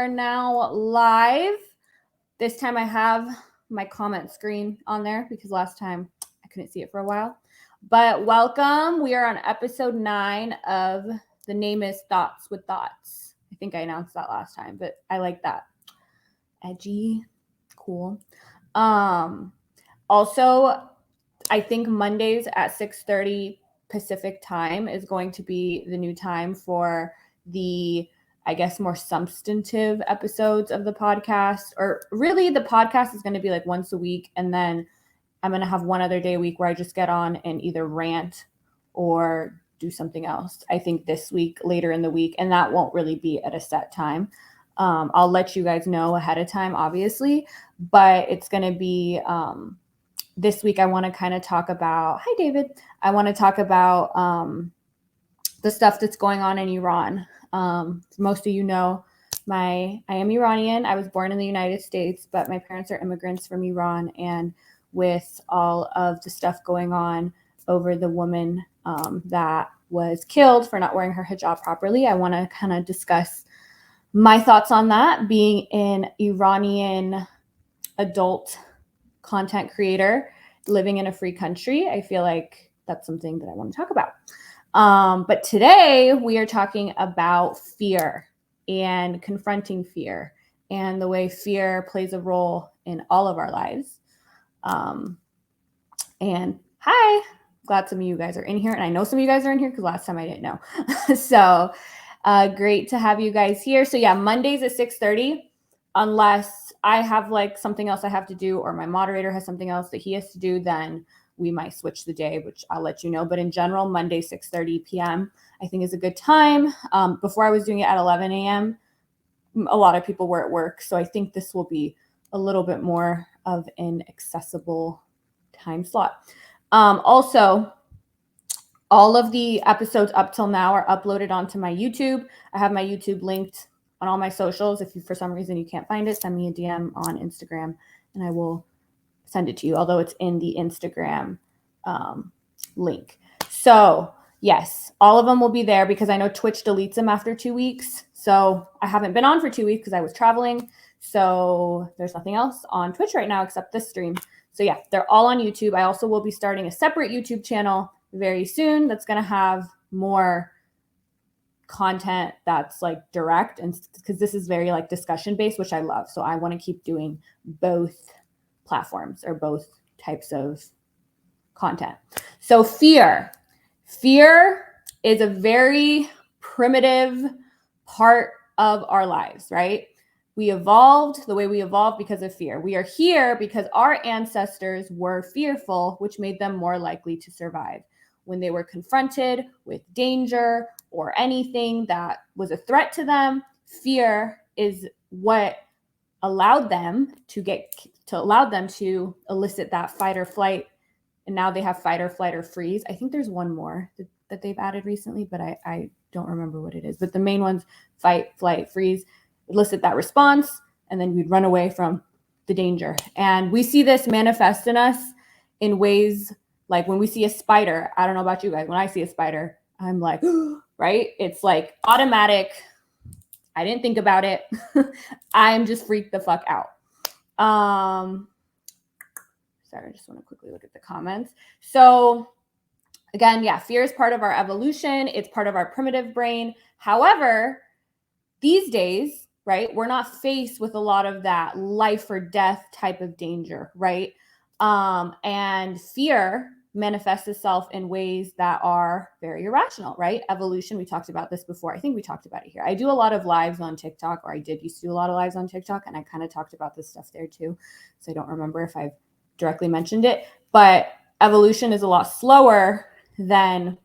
are now live. This time I have my comment screen on there because last time I couldn't see it for a while. But welcome. We are on episode 9 of The Name is Thots with Thots. I think I announced that last time, but I like that. Edgy, cool. Also, I think Mondays at 6:30 Pacific time is going to be the new time for the, I guess, more substantive episodes of the podcast. Or really, the podcast is going to be like once a week, and then I'm going to have one other day a week where I just get on and either rant or do something else. I think this week, later in the week, and that won't really be at a set time. I'll let you guys know ahead of time, obviously, but it's going to be this week. I want to kind of talk about, hi, David. I want to talk about the stuff that's going on in Iran. Most of you know, I am Iranian. I was born in the United States, but my parents are immigrants from Iran. And with all of the stuff going on over the woman that was killed for not wearing her hijab properly, I want to kind of discuss my thoughts on that, being an Iranian adult content creator living in a free country. I feel like that's something that I want to talk about. But today we are talking about fear and confronting fear and the way fear plays a role in all of our lives. And hi, glad some of you guys are in here. And I know some of you guys are in here because last time I didn't know. So great to have you guys here. So yeah, Mondays at 6:30, unless I have like something else I have to do or my moderator has something else that he has to do, then we might switch the day, which I'll let you know. But in general, Monday, 6:30 p.m., I think is a good time. Before I was doing it at 11 a.m., a lot of people were at work. So I think this will be a little bit more of an accessible time slot. Also, all of the episodes up till now are uploaded onto my YouTube. I have my YouTube linked on all my socials. If you, for some reason, you can't find it, send me a DM on Instagram and I will send it to you, although it's in the Instagram link. So yes, all of them will be there because I know Twitch deletes them after 2 weeks. So I haven't been on for 2 weeks because I was traveling. So there's nothing else on Twitch right now except this stream. So yeah, they're all on YouTube. I also will be starting a separate YouTube channel very soon that's going to have more content that's like direct, and because this is very like discussion based, which I love. So I want to keep doing both platforms or both types of content. So fear is a very primitive part of our lives, right? We evolved the way we evolved because of fear. We are here because our ancestors were fearful, which made them more likely to survive. When they were confronted with danger or anything that was a threat to them, fear is what allowed them to elicit that fight or flight. And now they have fight or flight or freeze. I think there's one more that they've added recently, but I don't remember what it is. But the main ones, fight, flight, freeze, elicit that response, and then we'd run away from the danger. And we see this manifest in us in ways like when we see a spider. I don't know about you guys. When I see a spider, I'm like, right? It's like automatic. I didn't think about it. I'm just freaked the fuck out. Sorry, I just want to quickly look at the comments. So again, yeah, fear is part of our evolution. It's part of our primitive brain. However, these days, right, we're not faced with a lot of that life or death type of danger, right? And fear manifests itself in ways that are very irrational, right? Evolution, we talked about this before. I think we talked about it here. I do a lot of lives on TikTok, or I did used to do a lot of lives on TikTok, and I kind of talked about this stuff there too. So I don't remember if I've directly mentioned it, but evolution is a lot slower than,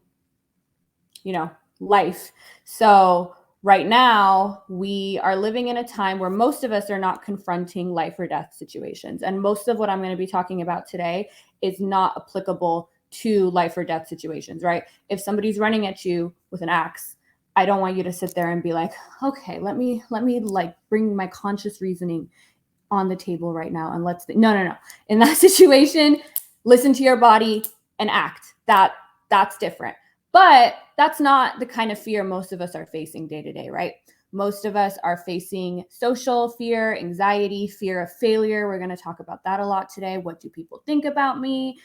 life. So right now, we are living in a time where most of us are not confronting life or death situations. And most of what I'm going to be talking about today is not applicable to life or death situations, right? If somebody's running at you with an axe, I don't want you to sit there and be like, okay, let me like bring my conscious reasoning on the table right now. And no. In that situation, listen to your body and act. That's different. But that's not the kind of fear most of us are facing day to day, right? Most of us are facing social fear, anxiety, fear of failure. We're going to talk about that a lot today. What do people think about me?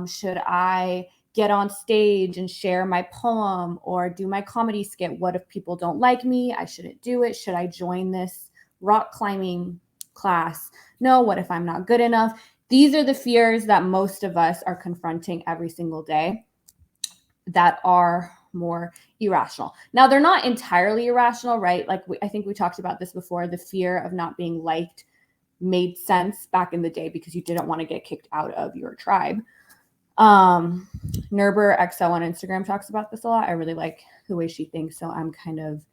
Should I get on stage and share my poem or do my comedy skit? What if people don't like me? I shouldn't do it. Should I join this rock climbing class? No, what if I'm not good enough? These are the fears that most of us are confronting every single day that are more irrational. Now, they're not entirely irrational, right? Like I think we talked about this before. The fear of not being liked made sense back in the day because you didn't want to get kicked out of your tribe. Nerber XL on Instagram talks about this a lot. I really like the way she thinks, so I'm kind of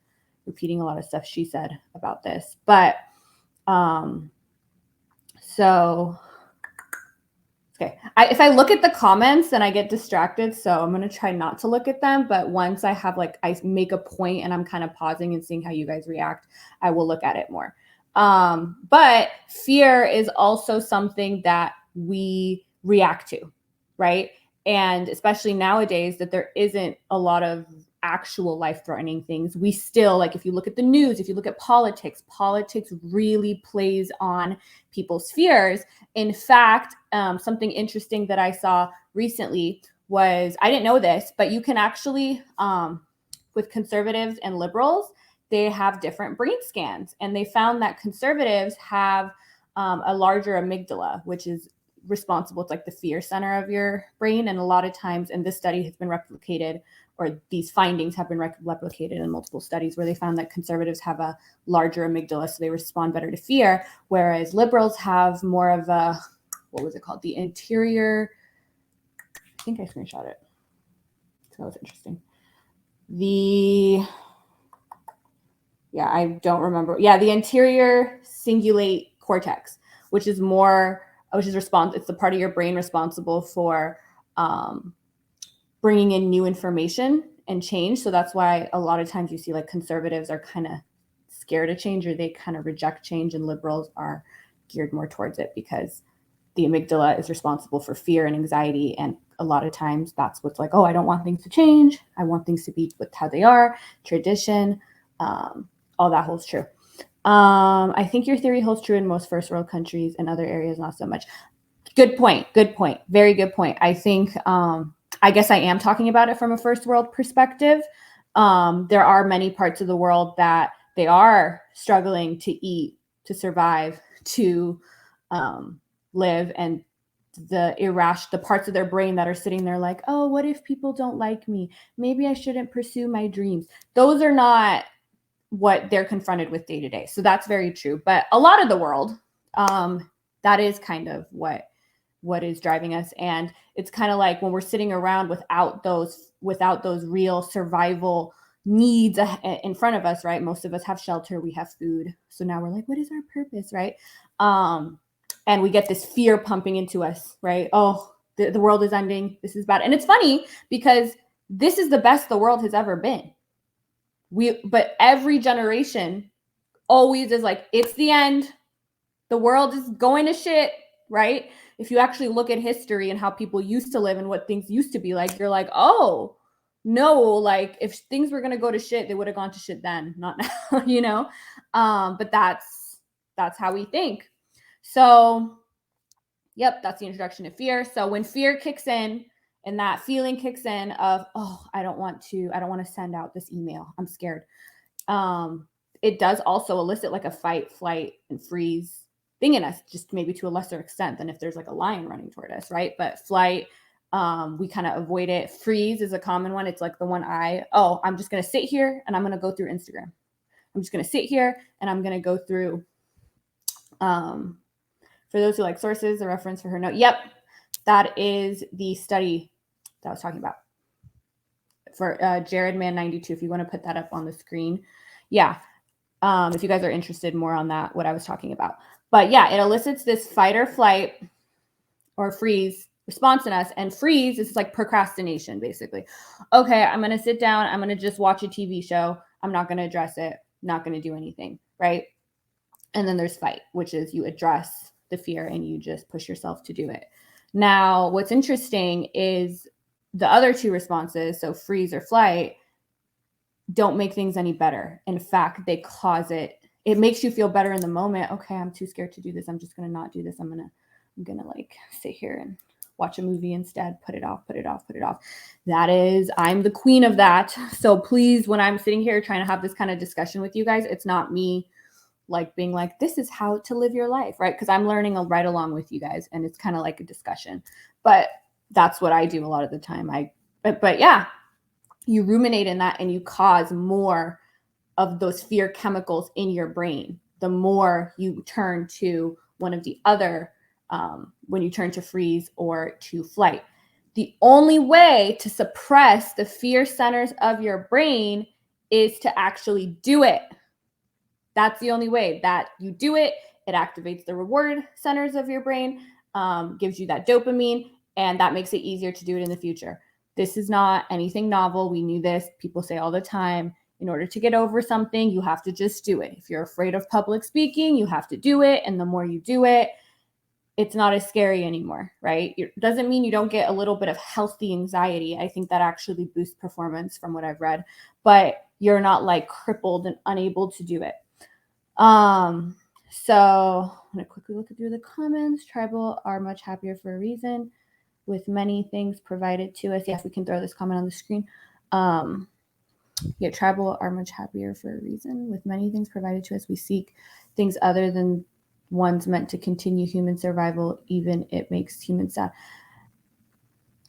repeating a lot of stuff she said about this. But so okay, if I look at the comments, then I get distracted, so I'm going to try not to look at them. But once I have I make a point and I'm kind of pausing and seeing how you guys react, I will look at it more. But fear is also something that we react to, right? And especially nowadays that there isn't a lot of actual life-threatening things. We still, like if you look at the news, if you look at politics really plays on people's fears. In fact, something interesting that I saw recently was, I didn't know this, but you can actually, with conservatives and liberals, they have different brain scans. And they found that conservatives have a larger amygdala, which is responsible. It's like the fear center of your brain. And a lot of times, and this study has been replicated, or these findings have been replicated in multiple studies where they found that conservatives have a larger amygdala, so they respond better to fear, whereas liberals have more of a, what was it called? The interior, I think I screenshot it. So that was interesting. I don't remember. Yeah, the anterior cingulate cortex, which is it's the part of your brain responsible for bringing in new information and change. So that's why a lot of times you see like conservatives are kind of scared of change, or they kind of reject change, and liberals are geared more towards it because the amygdala is responsible for fear and anxiety. And a lot of times that's what's like, oh, I don't want things to change. I want things to be with how they are, tradition, all that holds true. I think your theory holds true in most first world countries, and other areas not so much. Good point. Very good point. I think, I guess I am talking about it from a first world perspective. There are many parts of the world that they are struggling to eat, to survive, to live, and the parts of their brain that are sitting there like, oh, what if people don't like me? Maybe I shouldn't pursue my dreams. Those are not what they're confronted with day to day. So that's very true. But a lot of the world, that is kind of what is driving us. And it's kind of like when we're sitting around without those real survival needs in front of us, right? Most of us have shelter, we have food. So now we're like, what is our purpose, right? And we get this fear pumping into us, right? Oh, the world is ending. This is bad. And it's funny because this is the best the world has ever been. But every generation always is like, it's the end. The world is going to shit, right? If you actually look at history and how people used to live and what things used to be like, you're like, oh, no, like if things were going to go to shit, they would have gone to shit then, not now, But that's how we think. So, yep, that's the introduction to fear. So when fear kicks in and that feeling kicks in of, oh, I don't want to send out this email, I'm scared. It does also elicit like a fight, flight, and freeze thing in us, just maybe to a lesser extent than if there's like a lion running toward us, right? But flight, we kind of avoid it. Freeze is a common one. It's like the one I'm just going to sit here and I'm going to go through Instagram. I'm just going to sit here and I'm going to go through, for those who like sources, a reference for her note. Yep, that is the study that I was talking about for Jared Man 92. If you want to put that up on the screen. Yeah. If you guys are interested more on that, what I was talking about. But yeah, it elicits this fight or flight or freeze response in us. And freeze is like procrastination, basically. Okay, I'm going to sit down. I'm going to just watch a TV show. I'm not going to address it. Not going to do anything, right? And then there's fight, which is you address the fear and you just push yourself to do it. Now, what's interesting is the other two responses, so freeze or flight, don't make things any better. In fact, they cause it. It makes you feel better in the moment. Okay, I'm too scared to do this. I'm just going to not do this. I'm going to like sit here and watch a movie instead. Put it off. I'm the queen of that. So please, when I'm sitting here trying to have this kind of discussion with you guys, it's not me like being like, this is how to live your life, right? Because I'm learning right along with you guys, and it's kind of like a discussion. But that's what I do a lot of the time. But yeah, you ruminate in that and you cause more of those fear chemicals in your brain. The more you turn to one of the other, when you turn to freeze or to flight. The only way to suppress the fear centers of your brain is to actually do it. That's the only way that you do it. It activates the reward centers of your brain, gives you that dopamine, and that makes it easier to do it in the future. This is not anything novel. We knew this. People say all the time, in order to get over something, you have to just do it. If you're afraid of public speaking, you have to do it. And the more you do it, it's not as scary anymore, right? It doesn't mean you don't get a little bit of healthy anxiety. I think that actually boosts performance from what I've read, but you're not like crippled and unable to do it. So I'm going to quickly look through the comments. Tribal are much happier for a reason with many things provided to us. Yes, we can throw this comment on the screen. Yeah, tribal are much happier for a reason with many things provided to us. We seek things other than ones meant to continue human survival, even it makes humans sad.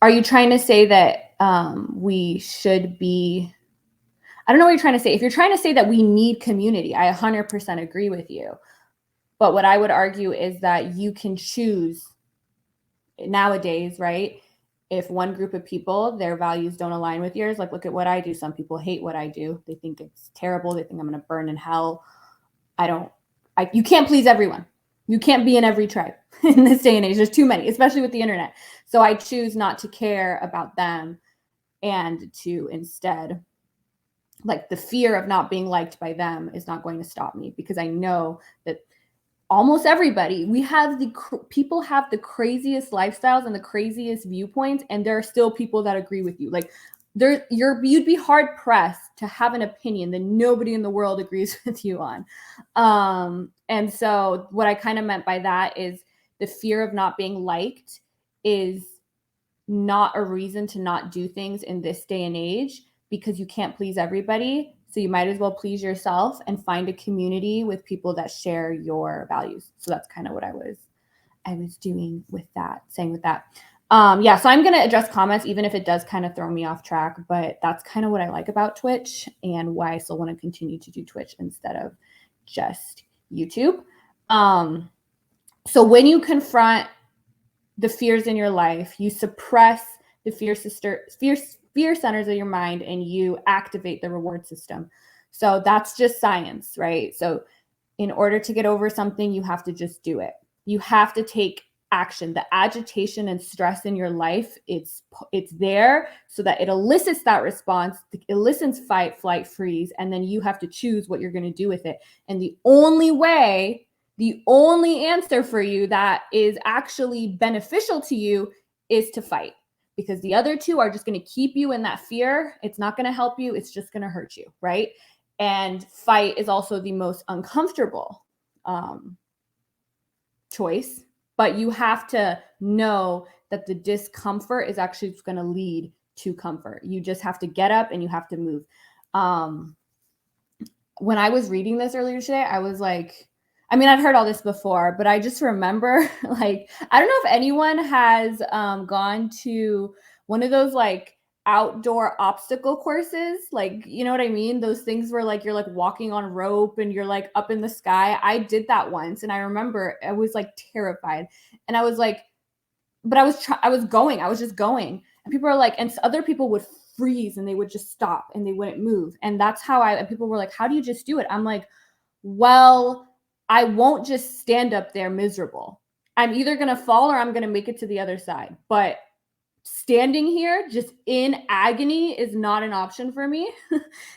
Are you trying to say that we should be, I don't know what you're trying to say. If you're trying to say that we need community, I 100% agree with you. But what I would argue is that you can choose nowadays, right? If one group of people, their values don't align with yours, like look at what I do. Some people hate what I do. They think it's terrible. They think I'm going to burn in hell. You can't please everyone. You can't be in every tribe in this day and age. There's too many, especially with the internet. So I choose not to care about them and to instead, like the fear of not being liked by them is not going to stop me, because I know that almost everybody, people have the craziest lifestyles and the craziest viewpoints, and there are still people that agree with you. Like you'd be hard pressed to have an opinion that nobody in the world agrees with you on. And so what I kind of meant by that is the fear of not being liked is not a reason to not do things in this day and age, because you can't please everybody. So you might as well please yourself and find a community with people that share your values. So that's kind of what I was doing with that, saying with that. Yeah, so I'm going to address comments, even if it does kind of throw me off track, but that's kind of what I like about Twitch and why I still want to continue to do Twitch instead of just YouTube. So when you confront the fears in your life, you suppress the fear centers of your mind and you activate the reward system. So that's just science, right? So in order to get over something, you have to just do it. You have to take action. The agitation and stress in your life, it's there so that it elicits that response. It elicits fight, flight, freeze, and then you have to choose what you're going to do with it. And the only answer for you that is actually beneficial to you is to fight, because the other two are just going to keep you in that fear. It's not going to help you. It's just going to hurt you, right? And fight is also the most uncomfortable choice, but you have to know that the discomfort is actually going to lead to comfort. You just have to get up and you have to move. When I was reading this earlier today, I was like, I mean, I've heard all this before, but I just remember, like, I don't know if anyone has gone to one of those like outdoor obstacle courses, like, you know what I mean? Those things where like you're like walking on rope and you're like up in the sky. I did that once, and I remember I was like terrified, and I was like, but I was just going, and people are like, and other people would freeze and they would just stop and they wouldn't move, and that's how people were like, how do you just do it? I'm like, well, I won't just stand up there miserable. I'm either going to fall or I'm going to make it to the other side. But standing here just in agony is not an option for me.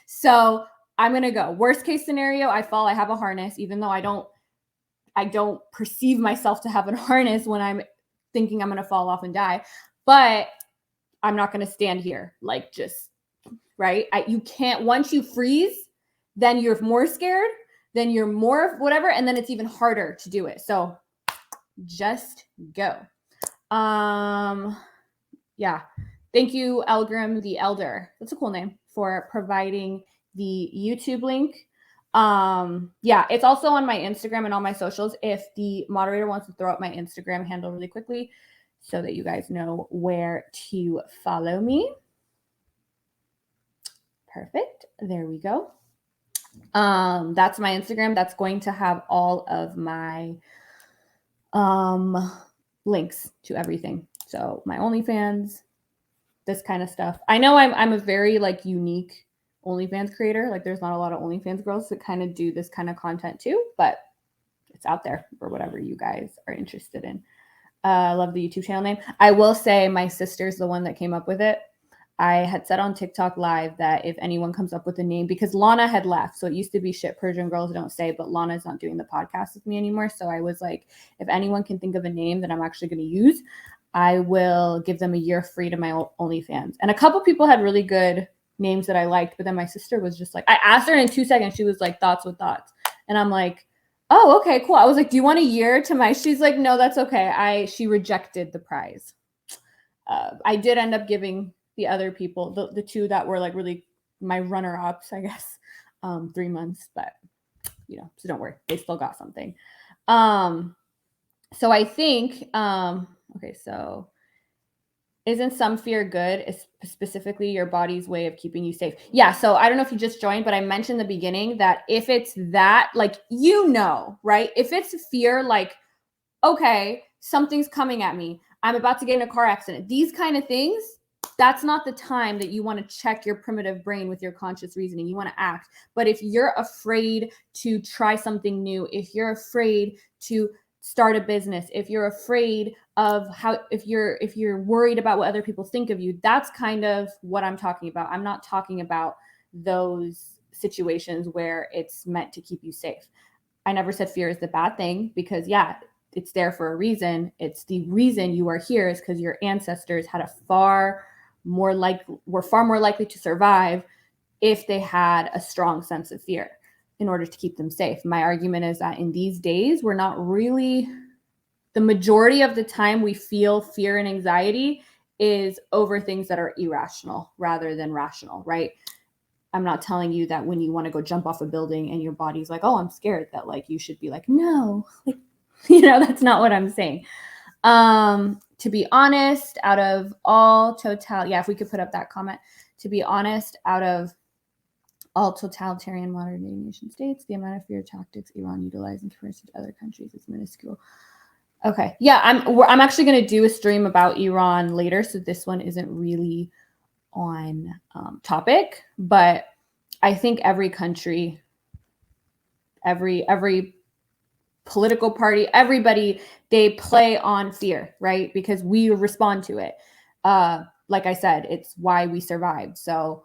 So I'm going to go. Worst case scenario, I fall. I have a harness, even though I don't perceive myself to have a harness when I'm thinking I'm going to fall off and die. But I'm not going to stand here like just right? You can't, once you freeze, then you're more scared, then you're more whatever, and then it's even harder to do it. So just go. Yeah. Thank you, Elgrim the Elder. That's a cool name, for providing the YouTube link. Yeah, it's also on my Instagram and all my socials. If the moderator wants to throw up my Instagram handle really quickly so that you guys know where to follow me. Perfect. There we go. That's my Instagram. That's going to have all of my links to everything. So my OnlyFans, this kind of stuff. I know I'm a very like unique OnlyFans creator. Like there's not a lot of OnlyFans girls that kind of do this kind of content too, but it's out there for whatever you guys are interested in. I love the YouTube channel name. I will say my sister's the one that came up with it. I had said on TikTok live that if anyone comes up with a name, because Lana had left. So it used to be Shit Persian Girls Don't Say, but Lana's not doing the podcast with me anymore. So I was like, if anyone can think of a name that I'm actually going to use, I will give them a year free to my OnlyFans. And a couple people had really good names that I liked, but then my sister was just like, I asked her in 2 seconds, she was like, Thots with Thots. And I'm like, oh, okay, cool. I was like, do you want a year to my, she's like, no, that's okay. She rejected the prize. I did end up giving the other people, the two that were like really my runner-ups, I guess, 3 months, but so don't worry, they still got something. So I think, okay, so isn't some fear good? It's specifically your body's way of keeping you safe. Yeah, so I don't know if you just joined, but I mentioned in the beginning that if it's that, like, right? If it's fear, like, okay, something's coming at me, I'm about to get in a car accident, these kind of things, that's not the time that you want to check your primitive brain with your conscious reasoning. You want to act. But if you're afraid to try something new, if you're afraid to start a business, if you're afraid of if you're worried about what other people think of you, that's kind of what I'm talking about. I'm not talking about those situations where it's meant to keep you safe. I never said fear is the bad thing, because it's there for a reason. It's the reason you are here is because your ancestors had were far more likely to survive if they had a strong sense of fear in order to keep them safe. My argument is that in these days, we're not really, the majority of the time we feel fear and anxiety is over things that are irrational rather than rational, right? I'm not telling you that when you want to go jump off a building and your body's like, oh, I'm scared, that like you should be like, no, like, that's not what I'm saying. To be honest, out of all if we could put up that comment, to be honest, out of all totalitarian modern day nation states, the amount of fear tactics Iran utilized in comparison to other countries is minuscule. Okay. Yeah, I'm actually going to do a stream about Iran later, so this one isn't really on topic, but I think every country, every political party, everybody, they play on fear, right? Because we respond to it. Like I said, it's why we survived. So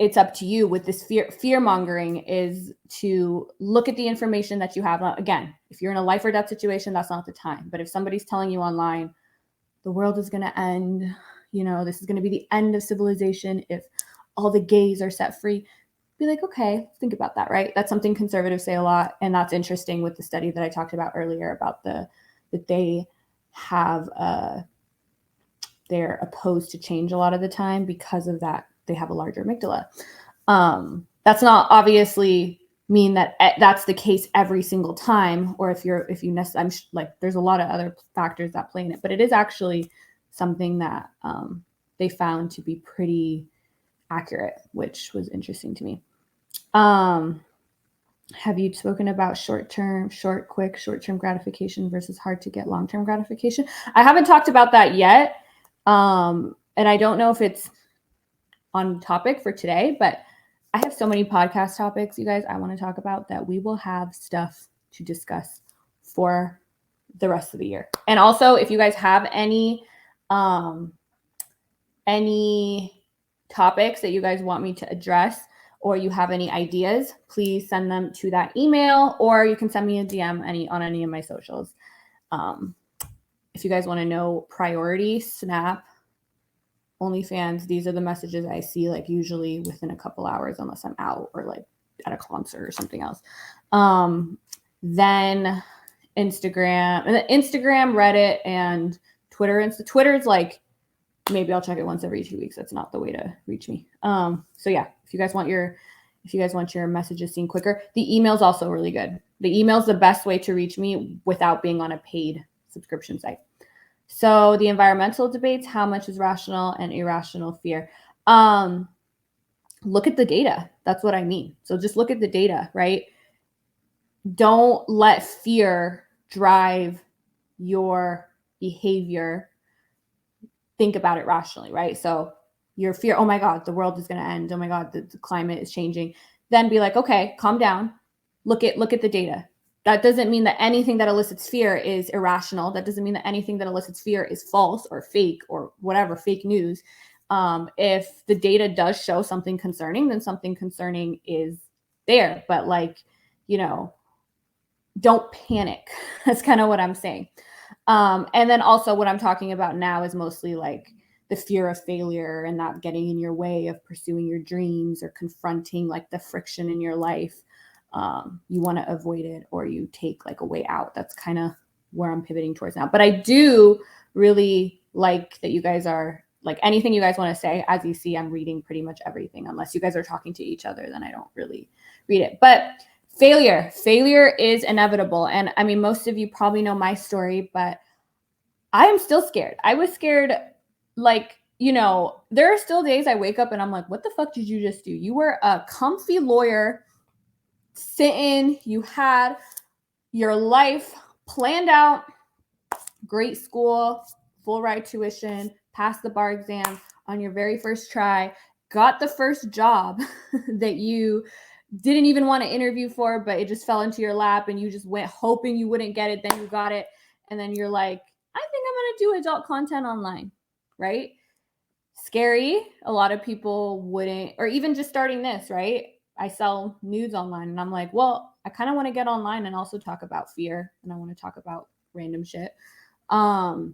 it's up to you with this fear mongering is to look at the information that you have. Again, if you're in a life or death situation, that's not the time. But if somebody's telling you online, the world is going to end, this is going to be the end of civilization if all the gays are set free, be like, okay, think about that, right? That's something conservatives say a lot. And that's interesting with the study that I talked about earlier about that they have, they're opposed to change a lot of the time because of that. They have a larger amygdala. That's not obviously mean that that's the case every single time, or I'm like, there's a lot of other factors that play in it, but it is actually something that they found to be pretty accurate, which was interesting to me. Have you spoken about short-term gratification versus hard to get long-term gratification? I haven't talked about that yet. And I don't know if it's on topic for today, but I have so many podcast topics, you guys, I want to talk about that we will have stuff to discuss for the rest of the year. And also, if you guys have any topics that you guys want me to address, or you have any ideas, please send them to that email, or you can send me a DM on any of my socials. If you guys want to know priority, Snap, OnlyFans, these are the messages I see, like usually within a couple hours, unless I'm out or like at a concert or something else. Then Instagram, and then Instagram, Reddit, and Twitter. Twitter's like, maybe I'll check it once every 2 weeks. That's not the way to reach me. So yeah, if you guys want your messages seen quicker, the email's also really good. The email's the best way to reach me without being on a paid subscription site. So the environmental debates, how much is rational and irrational fear? Look at the data. That's what I mean. So just look at the data, right? Don't let fear drive your behavior. Think about it rationally, right? So your fear, oh my God, the world is going to end. Oh my God, the climate is changing. Then be like, okay, calm down. Look at the data. That doesn't mean that anything that elicits fear is irrational. That doesn't mean that anything that elicits fear is false or fake or whatever, fake news. If the data does show something concerning, then something concerning is there. But like, don't panic. That's kind of what I'm saying. And then also what I'm talking about now is mostly like the fear of failure and not getting in your way of pursuing your dreams or confronting like the friction in your life. You want to avoid it, or you take like a way out. That's kind of where I'm pivoting towards now. But I do really like that you guys are like, anything you guys want to say. As you see, I'm reading pretty much everything. Unless you guys are talking to each other, then I don't really read it. But failure is inevitable. And I mean, most of you probably know my story, but I am still scared. I was scared. Like, there are still days I wake up and I'm like, what the fuck did you just do? You were a comfy lawyer sitting, you had your life planned out, great school, full ride tuition, passed the bar exam on your very first try, got the first job that you didn't even want to interview for, but it just fell into your lap and you just went hoping you wouldn't get it. Then you got it. And then you're like, I think I'm going to do adult content online, right? Scary. A lot of people wouldn't, or even just starting this, right? I sell nudes online and I'm like, well, I kind of want to get online and also talk about fear, and I want to talk about random shit. That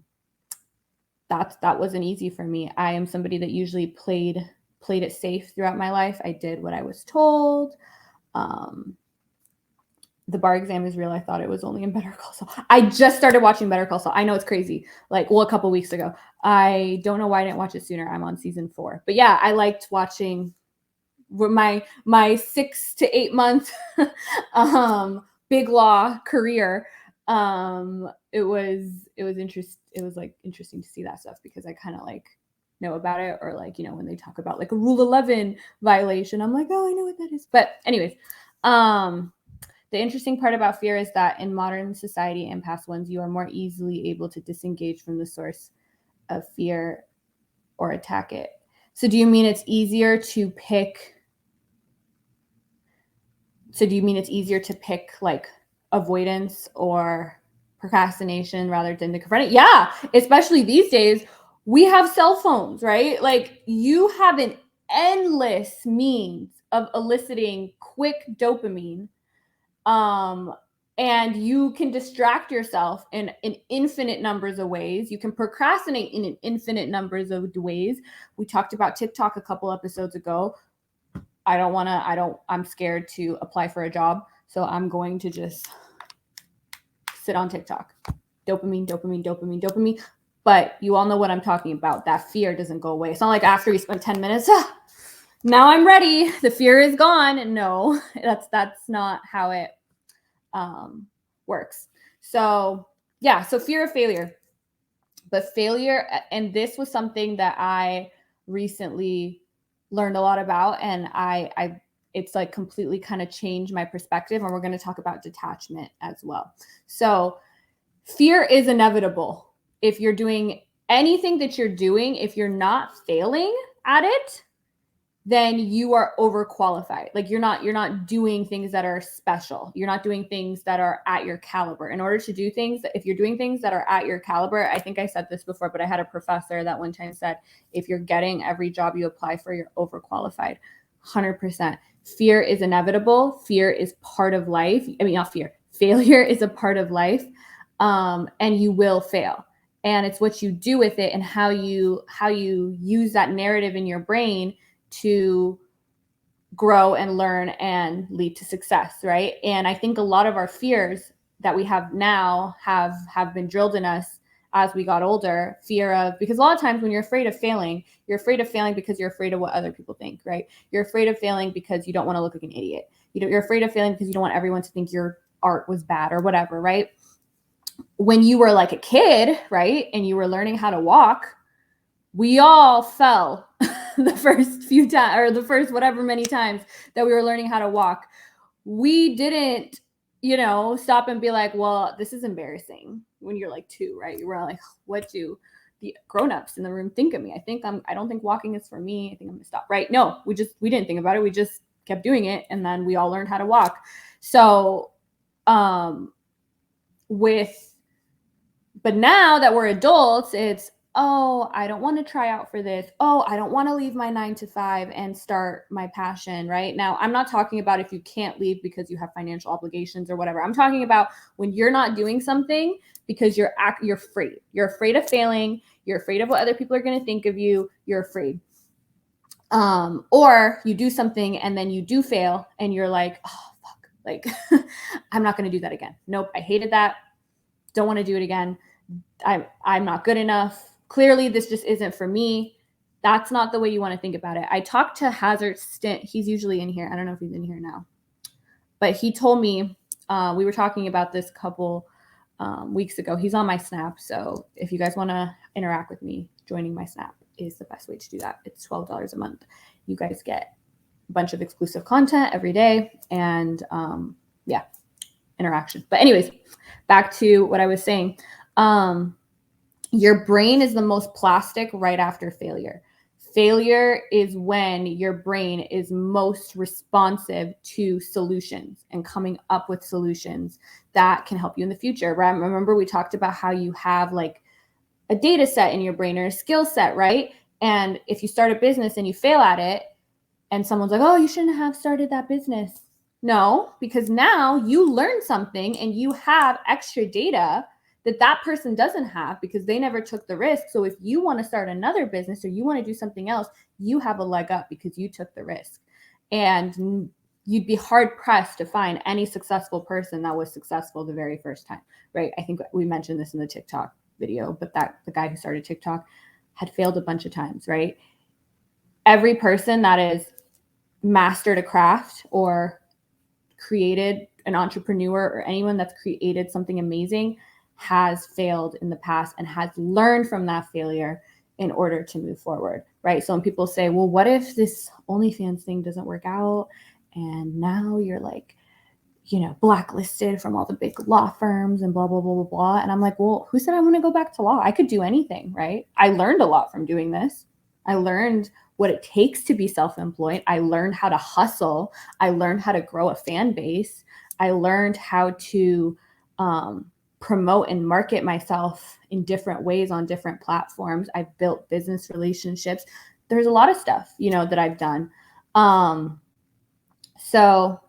wasn't easy for me. I am somebody that usually played it safe throughout my life. I did what I was told. The bar exam is real. I thought it was only in Better Call Saul. I just started watching Better Call Saul. I know it's crazy. A couple weeks ago. I don't know why I didn't watch it sooner. I'm on season 4. But yeah, I liked watching my 6 to 8 month big law career. It was interesting. It was like interesting to see that stuff because I kind of like know about it, or like, when they talk about like a Rule 11 violation, I'm like, oh, I know what that is. But anyways, the interesting part about fear is that in modern society and past ones, you are more easily able to disengage from the source of fear or attack it. So do you mean it's easier to pick like avoidance or procrastination rather than to confront it? Yeah, especially these days, we have cell phones, right? Like, you have an endless means of eliciting quick dopamine. And you can distract yourself in infinite numbers of ways. You can procrastinate in an infinite numbers of ways. We talked about TikTok a couple episodes ago. I'm scared to apply for a job. So I'm going to just sit on TikTok. Dopamine. But you all know what I'm talking about. That fear doesn't go away. It's not like after you spend 10 minutes, now I'm ready, the fear is gone. No, that's not how it works. So yeah, so fear of failure. But failure, and this was something that I recently learned a lot about, and it's like completely kind of changed my perspective. And we're going to talk about detachment as well. So fear is inevitable. If you're doing anything that you're doing, if you're not failing at it, then you are overqualified. Like, you're not doing things that are special. You're not doing things that are at your caliber. In order to do things, if you're doing things that are at your caliber, I think I said this before, but I had a professor that one time said, if you're getting every job you apply for, you're overqualified. 100%. Fear is inevitable. Fear is part of life. I mean, not fear. Failure is a part of life. And you will fail. And it's what you do with it and how you use that narrative in your brain to grow and learn and lead to success, right? And I think a lot of our fears that we have now have been drilled in us as we got older. Fear of, because a lot of times when you're afraid of failing because you're afraid of what other people think, right? You're afraid of failing because you don't want to look like an idiot. You're afraid of failing because you don't want everyone to think your art was bad or whatever, right? When you were like a kid, right, and you were learning how to walk, we all fell the first few times, or the first whatever many times that we were learning how to walk. We didn't, stop and be like, well, this is embarrassing. When you're like 2, right? You were like, what do the grown-ups in the room think of me? I don't think walking is for me. I think I'm gonna stop, right? No, we didn't think about it. We just kept doing it. And then we all learned how to walk. So, but now that we're adults, it's, oh, I don't want to try out for this. Oh, I don't want to leave my 9 to 5 and start my passion, right? Now, I'm not talking about if you can't leave because you have financial obligations or whatever. I'm talking about when you're not doing something because you're afraid. You're afraid of failing. You're afraid of what other people are going to think of you. You're afraid. Or you do something and then you do fail and you're like, oh, fuck, like, I'm not going to do that again. Nope, I hated that. Don't want to do it again. I'm not good enough. Clearly, this just isn't for me. That's not the way you want to think about it. I talked to Hazard Stint. He's usually in here. I don't know if he's in here now. But he told me, we were talking about this a couple weeks ago. He's on my Snap. So if you guys want to interact with me, joining my Snap is the best way to do that. It's $12 a month. You guys get a bunch of exclusive content every day. And interaction. But anyways, back to what I was saying. Your brain is the most plastic right after failure. Failure is when your brain is most responsive to solutions and coming up with solutions that can help you in the future. Right? Remember, we talked about how you have like a data set in your brain or a skill set, right? And if you start a business and you fail at it, and someone's like, oh, you shouldn't have started that business. No, because now you learn something and you have extra data that person doesn't have because they never took the risk. So if you want to start another business or you want to do something else, you have a leg up because you took the risk. And you'd be hard pressed to find any successful person that was successful the very first time, right? I think we mentioned this in the TikTok video, but the guy who started TikTok had failed a bunch of times, right? Every person that is mastered a craft or created an entrepreneur or anyone that's created something amazing has failed in the past and has learned from that failure in order to move forward, right? So when people say, well, what if this OnlyFans thing doesn't work out and now you're like, blacklisted from all the big law firms and blah, blah, blah, blah, blah. And I'm like, well, who said I want to go back to law? I could do anything, right? I learned a lot from doing this. I learned what it takes to be self-employed. I learned how to hustle. I learned how to grow a fan base. I learned how to promote and market myself in different ways on different platforms. I've built business relationships. There's a lot of stuff, that I've done. So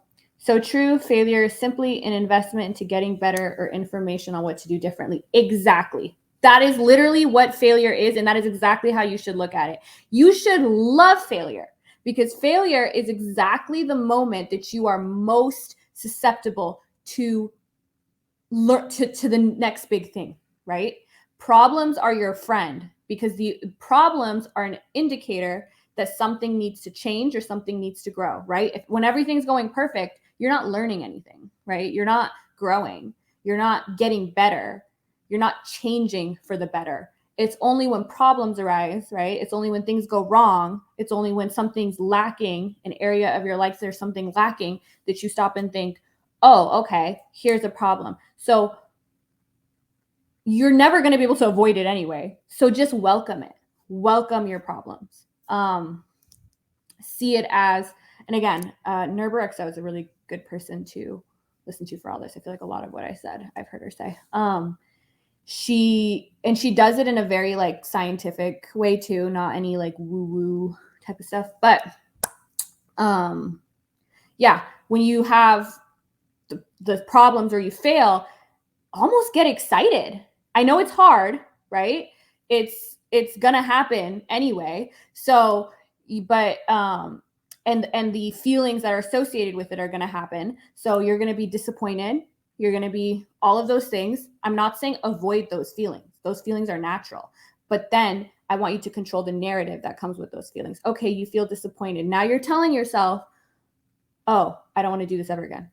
true failure is simply an investment into getting better or information on what to do differently. Exactly. That is literally what failure is. And that is exactly how you should look at it. You should love failure because failure is exactly the moment that you are most susceptible to the next big thing, right? Problems are your friend because the problems are an indicator that something needs to change or something needs to grow, right? When everything's going perfect, you're not learning anything, right? You're not growing. You're not getting better. You're not changing for the better. It's only when problems arise, right? It's only when things go wrong. It's only when something's lacking, an area of your life, there's something lacking that you stop and think, oh, okay, here's a problem. So you're never going to be able to avoid it anyway. So just welcome it. Welcome your problems. See it as, and again, Nerberexo is a really good person to listen to for all this. I feel like a lot of what I said, I've heard her say. She does it in a very like scientific way too, not any like woo-woo type of stuff. But when you have the problems or you fail, almost get excited. I know it's hard, right? It's gonna happen anyway. So, but and the feelings that are associated with it are gonna happen. So you're gonna be disappointed. You're gonna be all of those things. I'm not saying avoid those feelings. Those feelings are natural. But then I want you to control the narrative that comes with those feelings. Okay, you feel disappointed. Now you're telling yourself, oh, I don't want to do this ever again.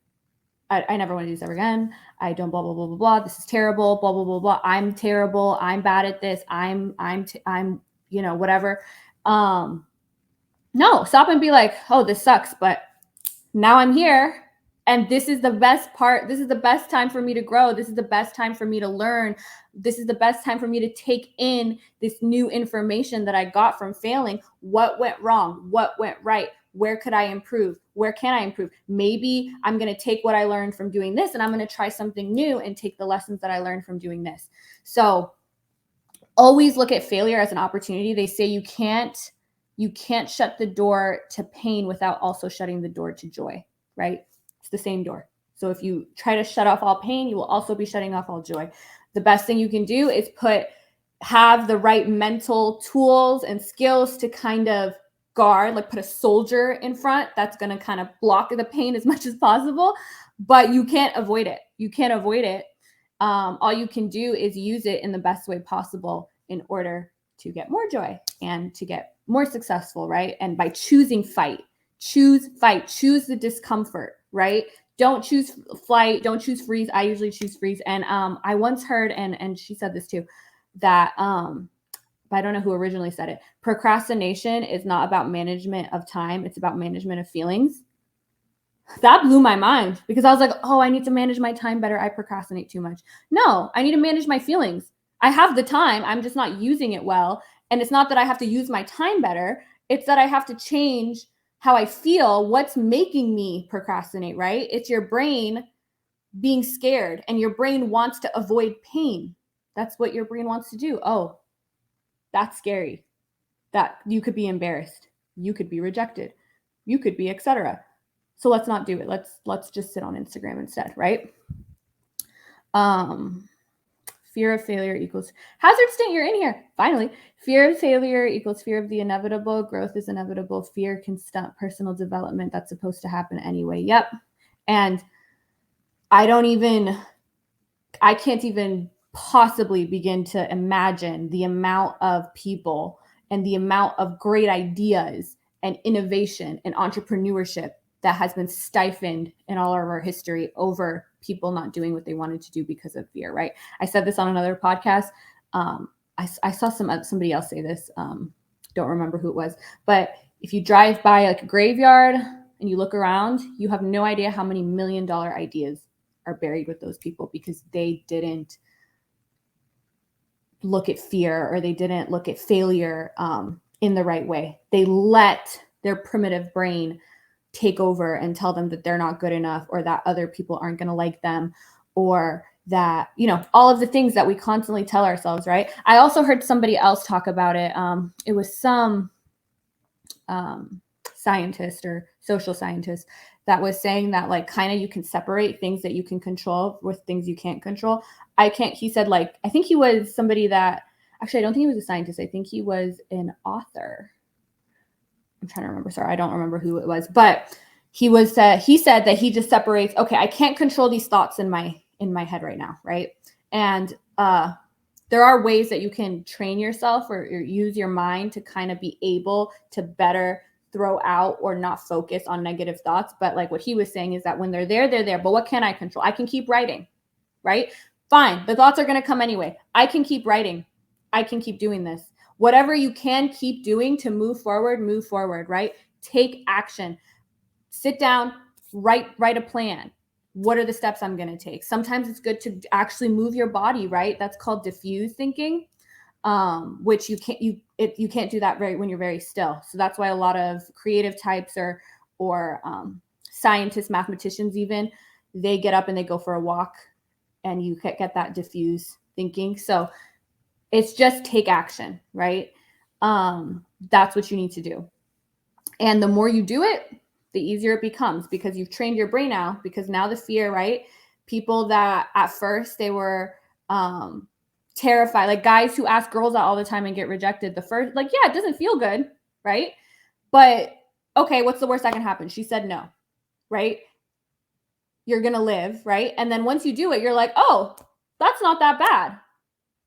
I never want to do this ever again. I don't blah, blah, blah, blah, blah. This is terrible, blah, blah, blah, blah. I'm terrible. I'm bad at this. I'm, whatever. No, stop and be like, oh, this sucks, but now I'm here. And this is the best part. This is the best time for me to grow. This is the best time for me to learn. This is the best time for me to take in this new information that I got from failing. What went wrong? What went right? Where could I improve? Where can I improve? Maybe I'm going to take what I learned from doing this and I'm going to try something new and take the lessons that I learned from doing this. So always look at failure as an opportunity. They say you can't shut the door to pain without also shutting the door to joy, right? It's the same door. So if you try to shut off all pain, you will also be shutting off all joy. The best thing you can do is have the right mental tools and skills to kind of guard, like put a soldier in front that's going to kind of block the pain as much as possible, but you can't avoid it. You can't avoid it. All you can do is use it in the best way possible in order to get more joy and to get more successful, right? And by choosing choose the discomfort, right? Don't choose flight, don't choose freeze. I usually choose freeze. And I once heard, and she said this too, that but I don't know who originally said it. Procrastination is not about management of time. It's about management of feelings. That blew my mind because I was like, oh, I need to manage my time better. I procrastinate too much. No, I need to manage my feelings. I have the time. I'm just not using it well. And it's not that I have to use my time better. It's that I have to change how I feel. What's making me procrastinate, right? It's your brain being scared and your brain wants to avoid pain. That's what your brain wants to do. Oh, that's scary. That you could be embarrassed. You could be rejected. You could be, etc. So let's not do it. Let's just sit on Instagram instead, right? Fear of failure equals hazard state. You're in here. Finally, fear of failure equals fear of the inevitable. Growth is inevitable. Fear can stunt personal development. That's supposed to happen anyway. Yep. And I can't even possibly begin to imagine the amount of people and the amount of great ideas and innovation and entrepreneurship that has been stifled in all of our history over people not doing what they wanted to do because of fear, right? I said this on another podcast. I saw somebody else say this. Don't remember who it was, but if you drive by like a graveyard and you look around, you have no idea how many $1 million ideas are buried with those people because they didn't look at fear or they didn't look at failure in the right way. They let their primitive brain take over and tell them that they're not good enough or that other people aren't going to like them or that, all of the things that we constantly tell ourselves, right? I also heard somebody else talk about it. It was some scientist or social scientist that was saying that like kind of you can separate things that you can control with things you can't control. He said like, I think he was somebody that, actually, I don't think he was a scientist. I think he was an author. I'm trying to remember. Sorry, I don't remember who it was, but he said that he just separates, okay, I can't control these thoughts in my head right now. Right. And, there are ways that you can train yourself or use your mind to kind of be able to better throw out or not focus on negative thoughts. But like what he was saying is that when they're there. But what can I control? I can keep writing, right? Fine. The thoughts are going to come anyway. I can keep writing. I can keep doing this. Whatever you can keep doing to move forward, right? Take action. Sit down, write a plan. What are the steps I'm going to take? Sometimes it's good to actually move your body, right? That's called diffuse thinking, which you can't do that when you're very still. So that's why a lot of creative types or scientists, mathematicians even, they get up and they go for a walk and you get that diffuse thinking. So it's just take action, right? That's what you need to do. And the more you do it, the easier it becomes because you've trained your brain out, because now the fear, right? People that at first they were terrified. Like guys who ask girls out all the time and get rejected. The first, like, yeah, it doesn't feel good, right? But okay, what's the worst that can happen? She said no, right? You're going to live, right? And then once you do it, you're like, oh, that's not that bad.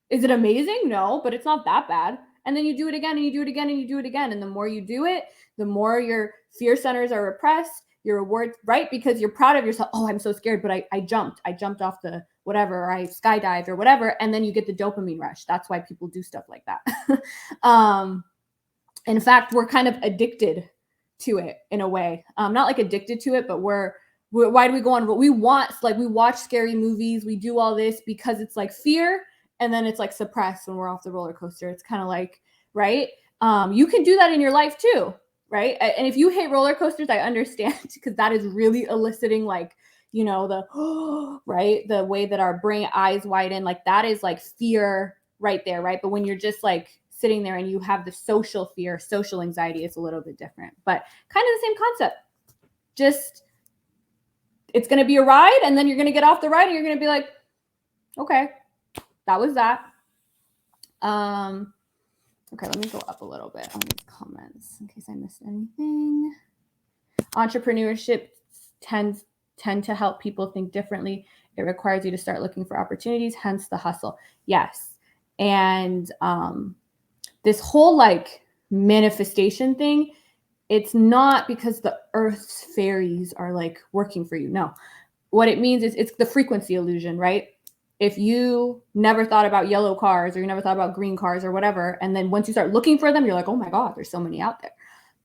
Is it amazing? No, but it's not that bad. And then you do it again and you do it again and you do it again. And the more you do it, the more your fear centers are repressed, your rewards, right? Because you're proud of yourself. Oh, I'm so scared, but I jumped off the whatever, or I skydived or whatever. And then you get the dopamine rush. That's why people do stuff like that. In fact, we're kind of addicted to it in a way. Not like addicted to it, but why do we go on? But we watch scary movies. We do all this because it's like fear. And then it's like suppressed when we're off the roller coaster. It's kind of like, right? You can do that in your life too, right? And if you hate roller coasters, I understand, because that is really eliciting, like, you know, the, right? The way that our brain eyes widen, like that is like fear right there, right? But when you're just like sitting there and you have the social fear, social anxiety, it's a little bit different, but kind of the same concept. Just, it's going to be a ride, and then you're going to get off the ride and you're going to be like, okay, that was that. Okay, let me go up a little bit on these comments in case I missed anything. Entrepreneurship tend to help people think differently. It requires you to start looking for opportunities, hence the hustle. Yes. And this whole like manifestation thing, it's not because the earth's fairies are like working for you. No. What it means is it's the frequency illusion, right? If you never thought about yellow cars, or you never thought about green cars or whatever, and then once you start looking for them, you're like, oh my God, there's so many out there.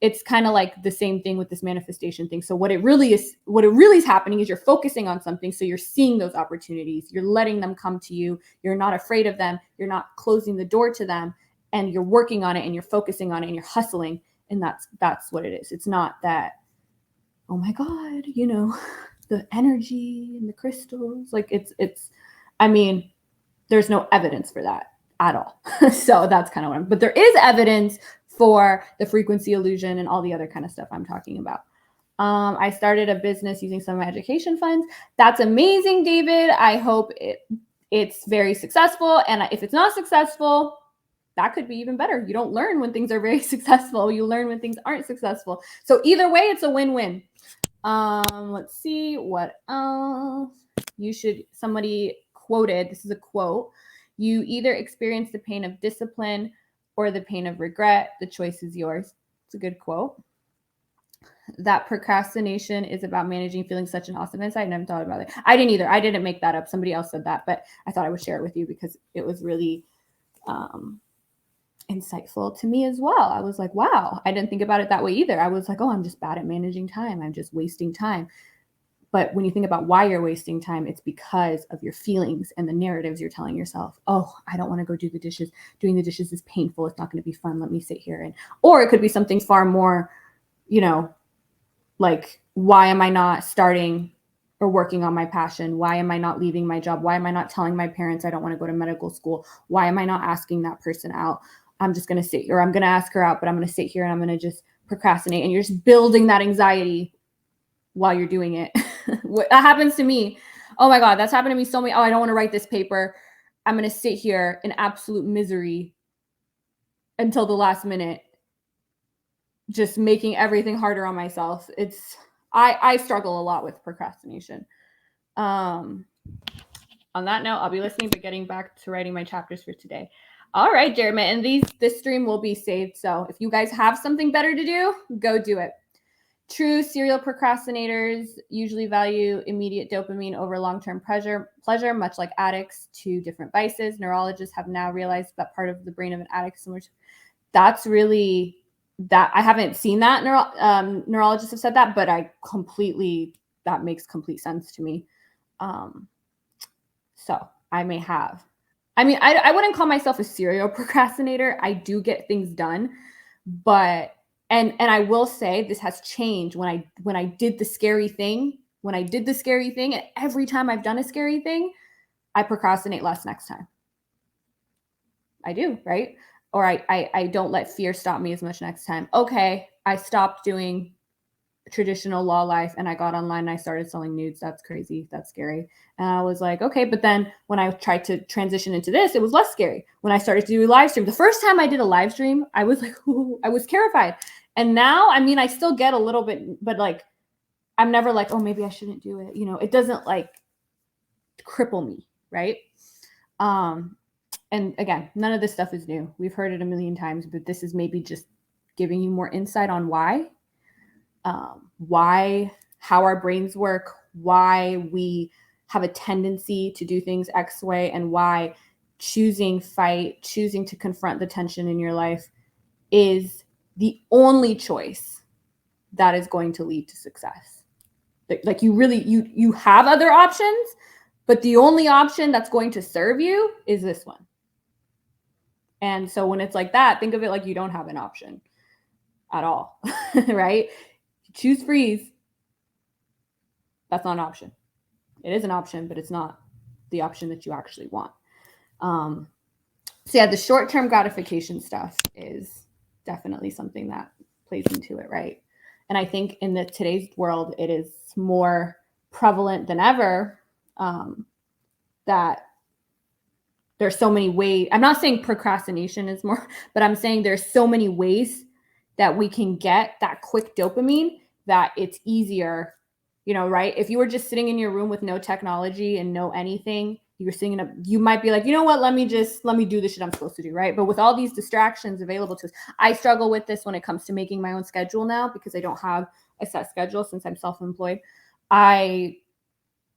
It's kind of like the same thing with this manifestation thing. So what it really is happening is you're focusing on something. So you're seeing those opportunities, you're letting them come to you. You're not afraid of them. You're not closing the door to them, and you're working on it and you're focusing on it and you're hustling. And that's what it is. It's not that, oh my God, you know, the energy and the crystals, like it's, I mean, there's no evidence for that at all. So that's kind of what but there is evidence for the frequency illusion and all the other kind of stuff I'm talking about. I started a business using some of my education funds. That's amazing, David. I hope it's very successful. And if it's not successful, that could be even better. You don't learn when things are very successful. You learn when things aren't successful. So either way, it's a win-win. Let's see what else. Somebody quoted, this is a quote, you either experience the pain of discipline or the pain of regret. The choice is yours. It's a good quote. That procrastination is about managing feeling such an awesome insight. I never thought about it. I didn't either. I didn't make that up. Somebody else said that, but I thought I would share it with you because it was really insightful to me as well. I was like, wow, I didn't think about it that way either. I was like, oh, I'm just bad at managing time. I'm just wasting time. But when you think about why you're wasting time, it's because of your feelings and the narratives you're telling yourself. Oh, I don't want to go do the dishes. Doing the dishes is painful. It's not going to be fun. Let me sit here. Or it could be something far more, you know, like, why am I not starting or working on my passion? Why am I not leaving my job? Why am I not telling my parents I don't want to go to medical school? Why am I not asking that person out? I'm just going to sit here. I'm going to ask her out, but I'm going to sit here and I'm going to just procrastinate. And you're just building that anxiety while you're doing it. That happens to me. Oh my God, that's happened to me so many. Oh, I don't want to write this paper. I'm going to sit here in absolute misery until the last minute, just making everything harder on myself. I struggle a lot with procrastination. On that note, I'll be listening, but getting back to writing my chapters for today. All right, Jazmen, and this stream will be saved. So if you guys have something better to do, go do it. True serial procrastinators usually value immediate dopamine over long-term pleasure, much like addicts to different vices. Neurologists have now realized that part of the brain of an addict is similar to, that's really, that I haven't seen that neurologists have said that, but that makes complete sense to me. So I may have, I wouldn't call myself a serial procrastinator. I do get things done, but and I will say this has changed when I did the scary thing. When I did the scary thing, and every time I've done a scary thing, I procrastinate less next time. I do, right? Or I don't let fear stop me as much next time. Okay, I stopped doing traditional law life and I got online and I started selling nudes. That's crazy. That's scary. And I was like, okay. But then when I tried to transition into this, it was less scary. When I started to do a live stream, the first time I did a live stream, I was like, ooh, I was terrified. And now, I mean, I still get a little bit, but like, I'm never like, oh, maybe I shouldn't do it. You know, it doesn't like cripple me. Right. And again, none of this stuff is new. We've heard it a million times, but this is maybe just giving you more insight on why, how our brains work, why we have a tendency to do things X way, and why choosing to confront the tension in your life is the only choice that is going to lead to success. Like you have other options, but the only option that's going to serve you is this one. And so when it's like that, think of it like you don't have an option at all, right? Choose freeze. That's not an option. It is an option, but it's not the option that you actually want. So yeah, the short-term gratification stuff is definitely something that plays into it, right? And I think in today's world, it is more prevalent than ever that there's so many ways. I'm not saying procrastination is more, but I'm saying there's so many ways that we can get that quick dopamine that it's easier, you know, right? If you were just sitting in your room with no technology and no anything, you might be like, you know what, let me do the shit I'm supposed to do, right? But with all these distractions available to us, I struggle with this when it comes to making my own schedule now because I don't have a set schedule since I'm self-employed. I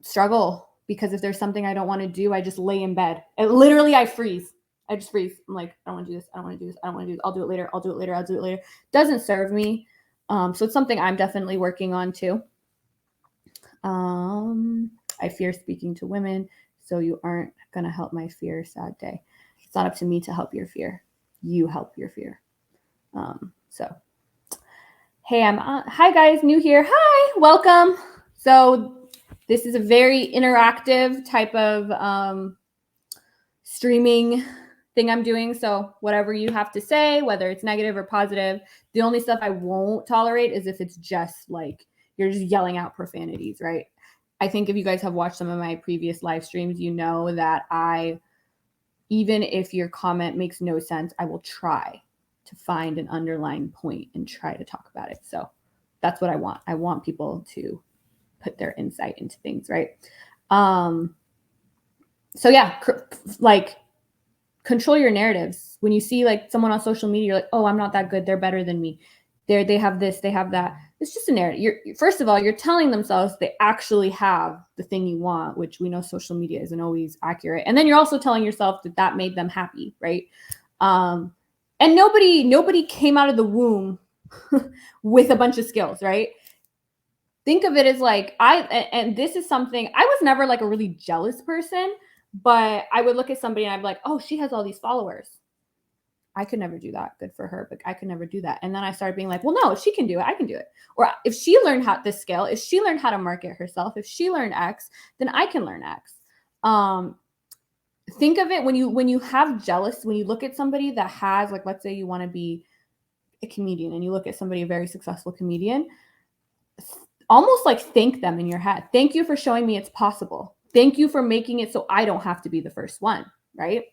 struggle because if there's something I don't want to do, I just lay in bed. And literally I freeze. I just freeze. I'm like, I don't want to do this. I don't want to do this. I don't want to do this. I'll do it later. I'll do it later. I'll do it later. Doesn't serve me. So it's something I'm definitely working on too. I fear speaking to women, so you aren't going to help my fear. Sad day. It's not up to me to help your fear. You help your fear. So, hey, hi guys, new here. Hi, welcome. So this is a very interactive type of streaming thing I'm doing. So whatever you have to say, whether it's negative or positive, the only stuff I won't tolerate is if it's just like you're just yelling out profanities, right? I think if you guys have watched some of my previous live streams, you know that even if your comment makes no sense, I will try to find an underlying point and try to talk about it. So that's what I want. I want people to put their insight into things, right? So yeah, like control your narratives. When you see like someone on social media, you're like, oh, I'm not that good. They're better than me. They have this, they have that. It's just a narrative. First of all, you're telling themselves they actually have the thing you want, which we know social media isn't always accurate. And then you're also telling yourself that made them happy, right? And nobody came out of the womb with a bunch of skills, right? Think of it as like and this is something, I was never like a really jealous person, but I would look at somebody and I'd be like, oh, she has all these followers. I could never do that. Good for her, but I could never do that. And then I started being like, well, no, if she can do it, I can do it. Or if she learned how this skill, if she learned how to market herself, if she learned X, then I can learn X. Think of it when you have jealous, when you look at somebody that has, like, let's say you want to be a comedian and you look at somebody, a very successful comedian, almost like thank them in your head. Thank you for showing me it's possible. Thank you for making it so I don't have to be the first one, right?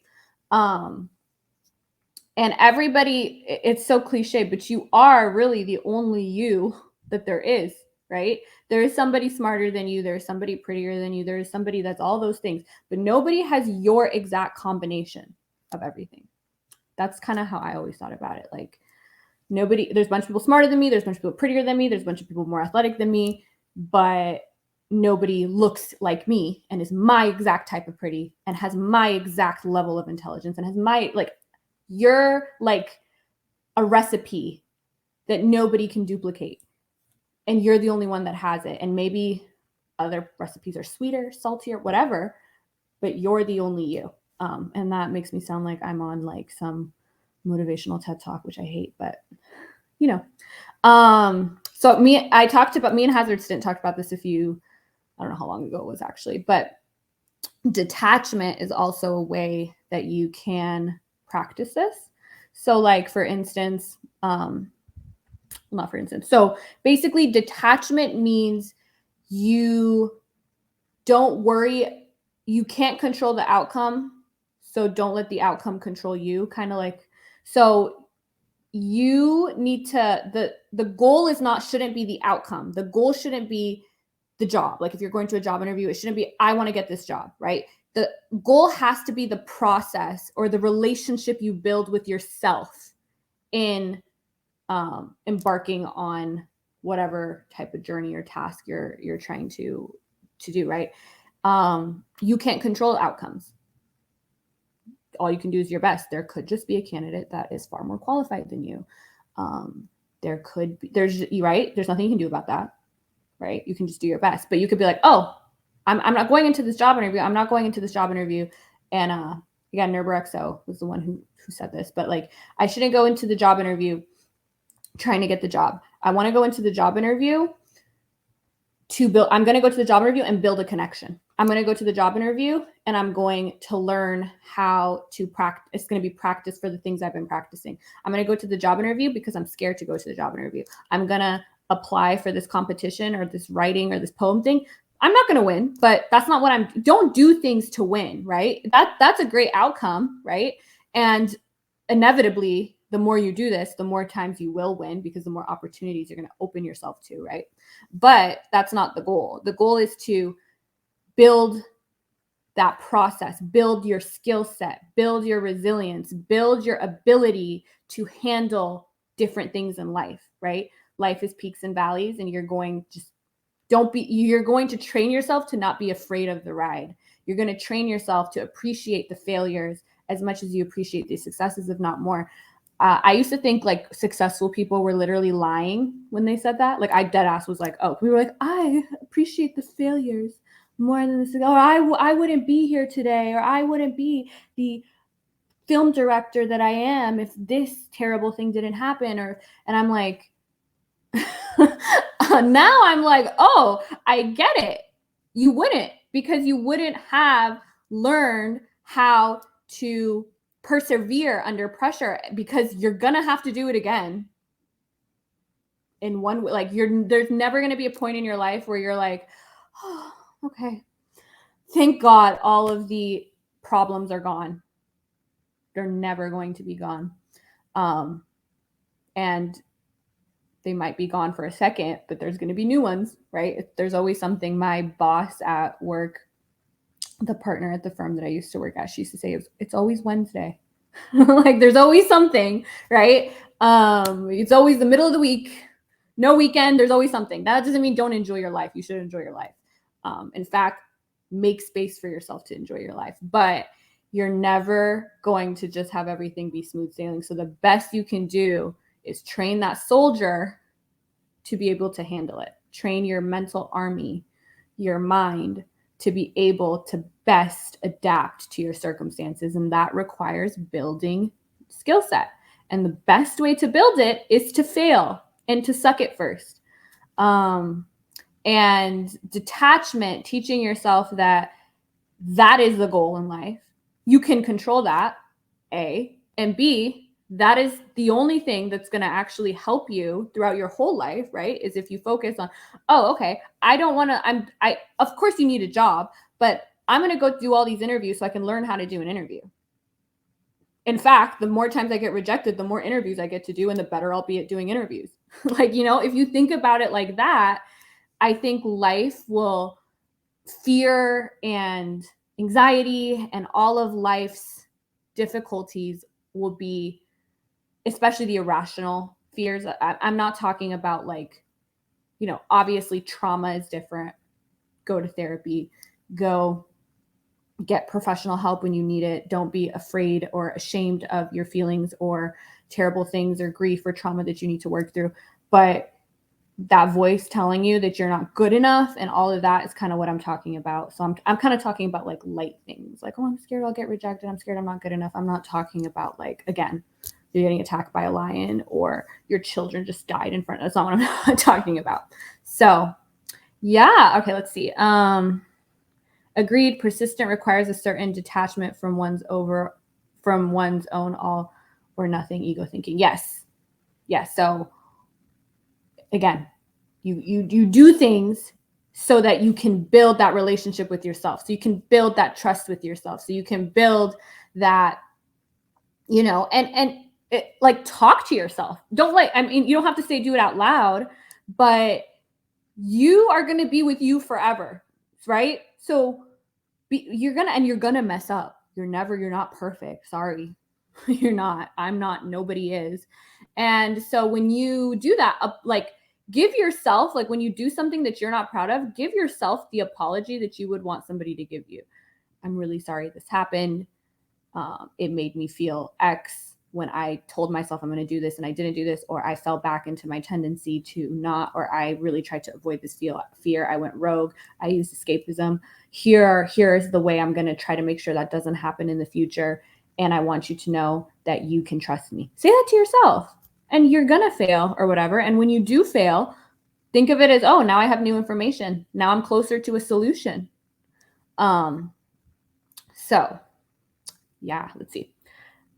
And everybody, it's so cliche, but you are really the only you that there is, right? There is somebody smarter than you. There's somebody prettier than you. There's somebody that's all those things, but nobody has your exact combination of everything. That's kind of how I always thought about it. Like there's a bunch of people smarter than me. There's a bunch of people prettier than me. There's a bunch of people more athletic than me, but nobody looks like me and is my exact type of pretty and has my exact level of intelligence and has my, like, you're like a recipe that nobody can duplicate. And you're the only one that has it. And maybe other recipes are sweeter, saltier, whatever, but you're the only you. And that makes me sound like I'm on like some motivational TED Talk, which I hate, but you know. So me and Hazard Stint talked about this I don't know how long ago it was actually, but detachment is also a way that you can practice this. So like, for instance, not for instance. So basically detachment means you don't worry. You can't control the outcome. So don't let the outcome control you. Kind of like, so you need to, the goal shouldn't be the outcome. The goal shouldn't be the job. Like if you're going to a job interview, it shouldn't be, I want to get this job, right? The goal has to be the process or the relationship you build with yourself in embarking on whatever type of journey or task you're trying to do, right? You can't control outcomes. All you can do is your best. There could just be a candidate that is far more qualified than you. There's nothing you can do about that, right? You can just do your best, but you could be like, oh, I'm not going into this job interview. I'm not going into this job interview. And again, Nerberexo was the one who said this, but like, I shouldn't go into the job interview trying to get the job. I want to go into the job interview I'm going to go to the job interview and build a connection. I'm going to go to the job interview and I'm going to learn how to practice. It's going to be practice for the things I've been practicing. I'm going to go to the job interview because I'm scared to go to the job interview. I'm going to apply for this competition or this writing or this poem thing. I'm not going to win, but that's not what don't do things to win, right? That's a great outcome, right? And inevitably, the more you do this, the more times you will win because the more opportunities you're going to open yourself to, right? But that's not the goal. The goal is to build that process, build your skill set, build your resilience, build your ability to handle different things in life, right? Life is peaks and valleys, and you're going to train yourself to not be afraid of the ride. You're going to train yourself to appreciate the failures as much as you appreciate the successes, if not more. I used to think like successful people were literally lying when they said that. Like I dead ass was like, oh, we were like, I appreciate the failures more than this. Or I wouldn't be here today, or I wouldn't be the film director that I am if this terrible thing didn't happen. And I'm like, now I'm like, oh, I get it. You wouldn't, because you wouldn't have learned how to persevere under pressure, because you're gonna have to do it again in one way. Like there's never gonna be a point in your life where you're like, oh, okay, thank God all of the problems are gone. They're never going to be gone. And they might be gone for a second, but there's going to be new ones, right? There's always something. My boss at work, the partner at the firm that I used to work at, she used to say, it's always Wednesday. Like there's always something, right? It's always the middle of the week, no weekend, there's always something. That doesn't mean don't enjoy your life. You should enjoy your life. In fact, make space for yourself to enjoy your life, but you're never going to just have everything be smooth sailing. So the best you can do is train that soldier to be able to handle it. Train your mental army, your mind, to be able to best adapt to your circumstances. And that requires building skill set. And the best way to build it is to fail and to suck it first. And detachment, teaching yourself that is the goal in life. You can control that, A, and B, that is the only thing that's going to actually help you throughout your whole life, right? Is if you focus on, oh, okay, of course you need a job, but I'm going to go do all these interviews so I can learn how to do an interview. In fact, the more times I get rejected, the more interviews I get to do and the better I'll be at doing interviews. Like, if you think about it like that, I think fear and anxiety and all of life's difficulties will be, especially the irrational fears. I'm not talking about obviously trauma is different. Go to therapy, go get professional help when you need it. Don't be afraid or ashamed of your feelings or terrible things or grief or trauma that you need to work through. But that voice telling you that you're not good enough and all of that is kind of what I'm talking about. So I'm kind of talking about like light things, like, oh, I'm scared I'll get rejected. I'm scared I'm not good enough. I'm not talking about like, again, you're getting attacked by a lion or your children just died in front of. That's not what I'm talking about. So yeah. Okay. Let's see. Agreed. Persistent requires a certain detachment from one's own all or nothing ego thinking. Yes. So again, you do things so that you can build that relationship with yourself. So you can build that trust with yourself. So you can build that, and it, like, talk to yourself. Don't I mean, you don't have to say do it out loud, but you are going to be with you forever, right? So you're gonna mess up. You're not perfect. Sorry. You're not. I'm not. Nobody is. And so when you do that, like, give yourself, like, when you do something that you're not proud of, give yourself the apology that you would want somebody to give you. I'm really sorry this happened. It made me feel X when I told myself I'm going to do this and I didn't do this, or I fell back into my tendency to not, or I really tried to avoid this fear. I went rogue. I used escapism. Here's the way I'm going to try to make sure that doesn't happen in the future. And I want you to know that you can trust me. Say that to yourself. And you're going to fail or whatever. And when you do fail, think of it as, oh, now I have new information. Now I'm closer to a solution. So yeah, let's see.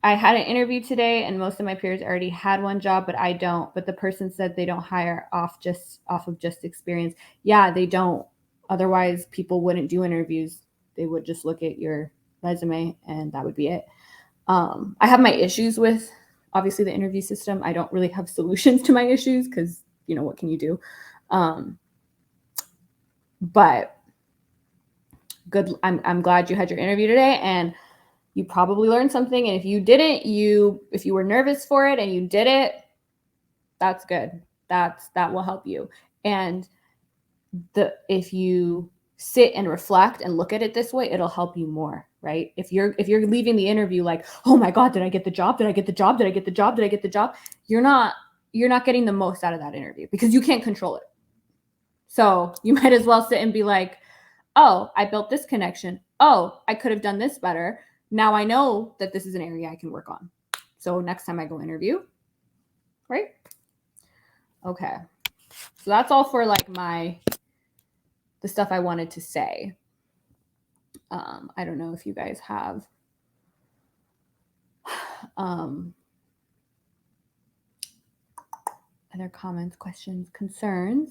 I had an interview today and most of my peers already had one job, but I don't. But the person said they don't hire off of just experience. Yeah, they don't. Otherwise, people wouldn't do interviews. They would just look at your resume and that would be it. I have my issues with, obviously, the interview system. I don't really have solutions to my issues because, what can you do? But good. I'm glad you had your interview today, and you probably learned something. And if you didn't, if you were nervous for it and you did it, that's good. That will help you. And if you sit and reflect and look at it this way, it'll help you more, right? If you're leaving the interview like, oh my God, did I get the job? Did I get the job? Did I get the job? Did I get the job? You're not getting the most out of that interview because you can't control it. So you might as well sit and be like, oh, I built this connection. Oh, I could have done this better. Now I know that this is an area I can work on. So next time I go interview, right? Okay. So that's all for like the stuff I wanted to say. I don't know if you guys have other comments, questions, concerns,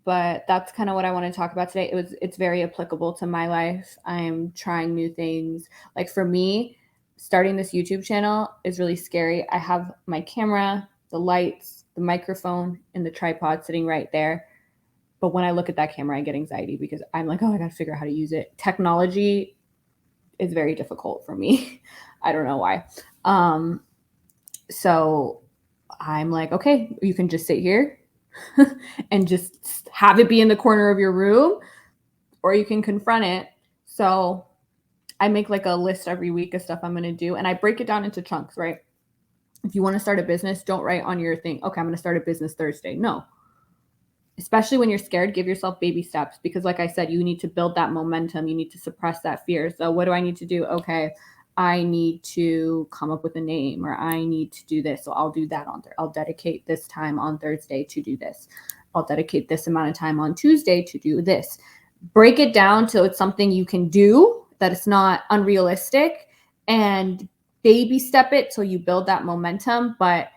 but that's kind of what I want to talk about today. It's very applicable to my life. I'm trying new things. Like for me, starting this YouTube channel is really scary. I have my camera, the lights, the microphone, and the tripod sitting right there. But when I look at that camera, I get anxiety because I'm like, oh, I got to figure out how to use it. Technology is very difficult for me. I don't know why. So I'm like, okay, you can just sit here and just have it be in the corner of your room, or you can confront it. So I make like a list every week of stuff I'm going to do, and I break it down into chunks, right? If you want to start a business, don't write on your thing, okay, I'm going to start a business Thursday. No. Especially when you're scared, give yourself baby steps, because like I said, you need to build that momentum. You need to suppress that fear. So what do I need to do? Okay, I need to come up with a name, or I need to do this. So I'll do that on there. I'll dedicate this time on Thursday to do this. I'll dedicate this amount of time on Tuesday to do this. Break it down so it's something you can do, that it's not unrealistic, and baby step it so you build that momentum, but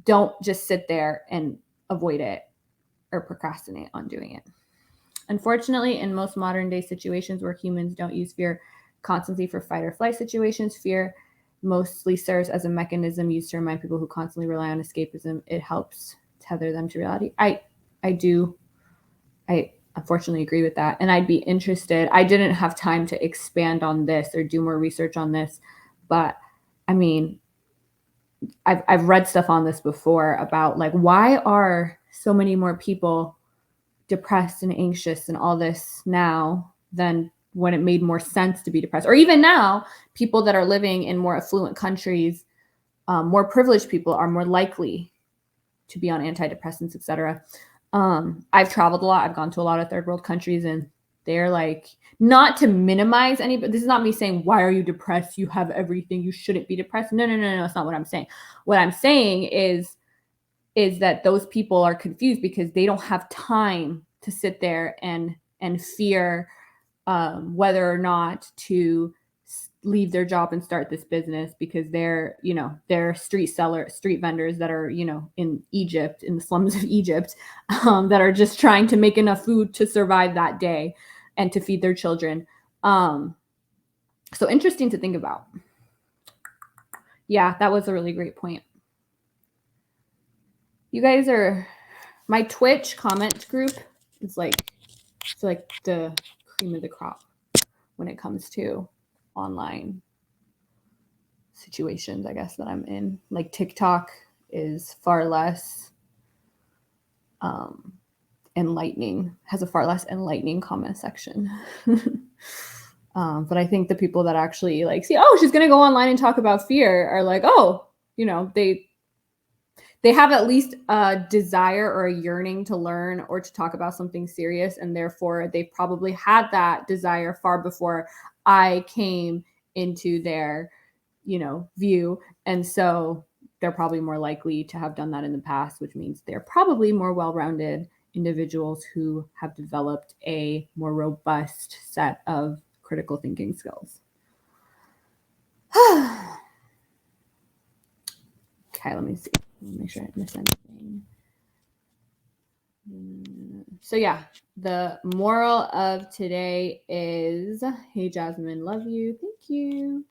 don't just sit there and avoid it or procrastinate on doing it. Unfortunately, in most modern day situations where humans don't use fear constantly for fight or flight situations, fear mostly serves as a mechanism used to remind people who constantly rely on escapism. It helps tether them to reality. I unfortunately agree with that. And I'd be interested. I didn't have time to expand on this or do more research on this, but I mean, I've read stuff on this before about like, why are so many more people depressed and anxious and all this now than when it made more sense to be depressed? Or even now, people that are living in more affluent countries, more privileged people are more likely to be on antidepressants, etc. I've traveled a lot. I've gone to a lot of third world countries, and they're like, not to minimize any, but this is not me saying, why are you depressed? You have everything. You shouldn't be depressed. No. That's not what I'm saying. What I'm saying is that those people are confused because they don't have time to sit there and fear whether or not to leave their job and start this business because they're street vendors that are, in Egypt, in the slums of Egypt, that are just trying to make enough food to survive that day and to feed their children. So interesting to think about. Yeah, that was a really great point. You guys are, my Twitch comment group is like, it's like the cream of the crop when it comes to online situations, I guess, that I'm in. Like TikTok is far less enlightening, has a far less enlightening comment section. But I think the people that actually like see, oh, she's gonna go online and talk about fear are like, oh, they have at least a desire or a yearning to learn or to talk about something serious, and therefore they probably had that desire far before I came into their view. And so they're probably more likely to have done that in the past, which means they're probably more well-rounded individuals who have developed a more robust set of critical thinking skills. Okay, let me see. Let me make sure I didn't miss anything. So yeah, the moral of today is, hey Jazmen, love you. Thank you.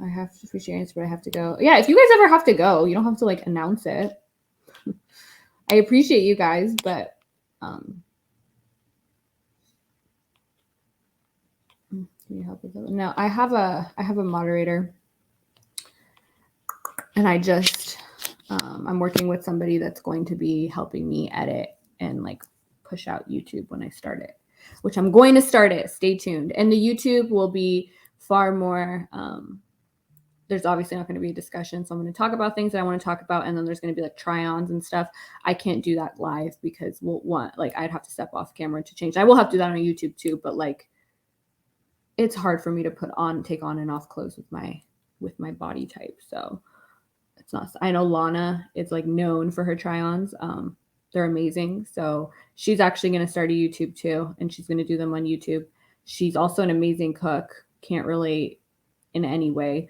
I have to appreciate your answer, but I have to go. Yeah, if you guys ever have to go, you don't have to like announce it. I appreciate you guys, but can you help with that? No, I have a moderator, and I just I'm working with somebody that's going to be helping me edit and like push out YouTube when I start it, which I'm going to start it. Stay tuned. And the YouTube will be far more, there's obviously not going to be a discussion. So I'm going to talk about things that I want to talk about. And then there's going to be like try-ons and stuff. I can't do that live because I'd have to step off camera to change. I will have to do that on YouTube too, but like, it's hard for me to take on and off clothes with my body type. So it's not, I know Lana is like known for her try-ons. They're amazing. So she's actually going to start a YouTube too, and she's going to do them on YouTube. She's also an amazing cook. Can't relate in any way.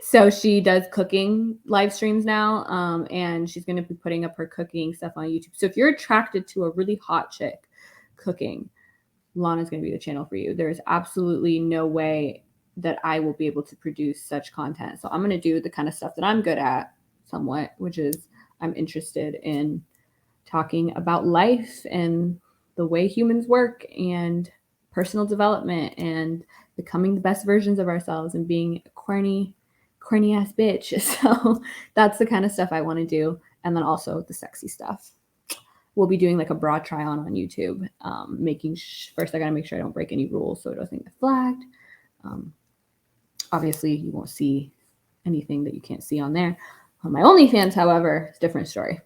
So she does cooking live streams now. And she's going to be putting up her cooking stuff on YouTube. So if you're attracted to a really hot chick cooking, Lana's going to be the channel for you. There's absolutely no way that I will be able to produce such content. So I'm going to do the kind of stuff that I'm good at somewhat, which is I'm interested in talking about life and the way humans work and personal development and becoming the best versions of ourselves and being a corny ass bitch. So that's the kind of stuff I want to do. And then also the sexy stuff. We'll be doing like a bra try on YouTube, first I got to make sure I don't break any rules so it doesn't get flagged. Obviously, you won't see anything that you can't see on there. On my OnlyFans, however, it's a different story.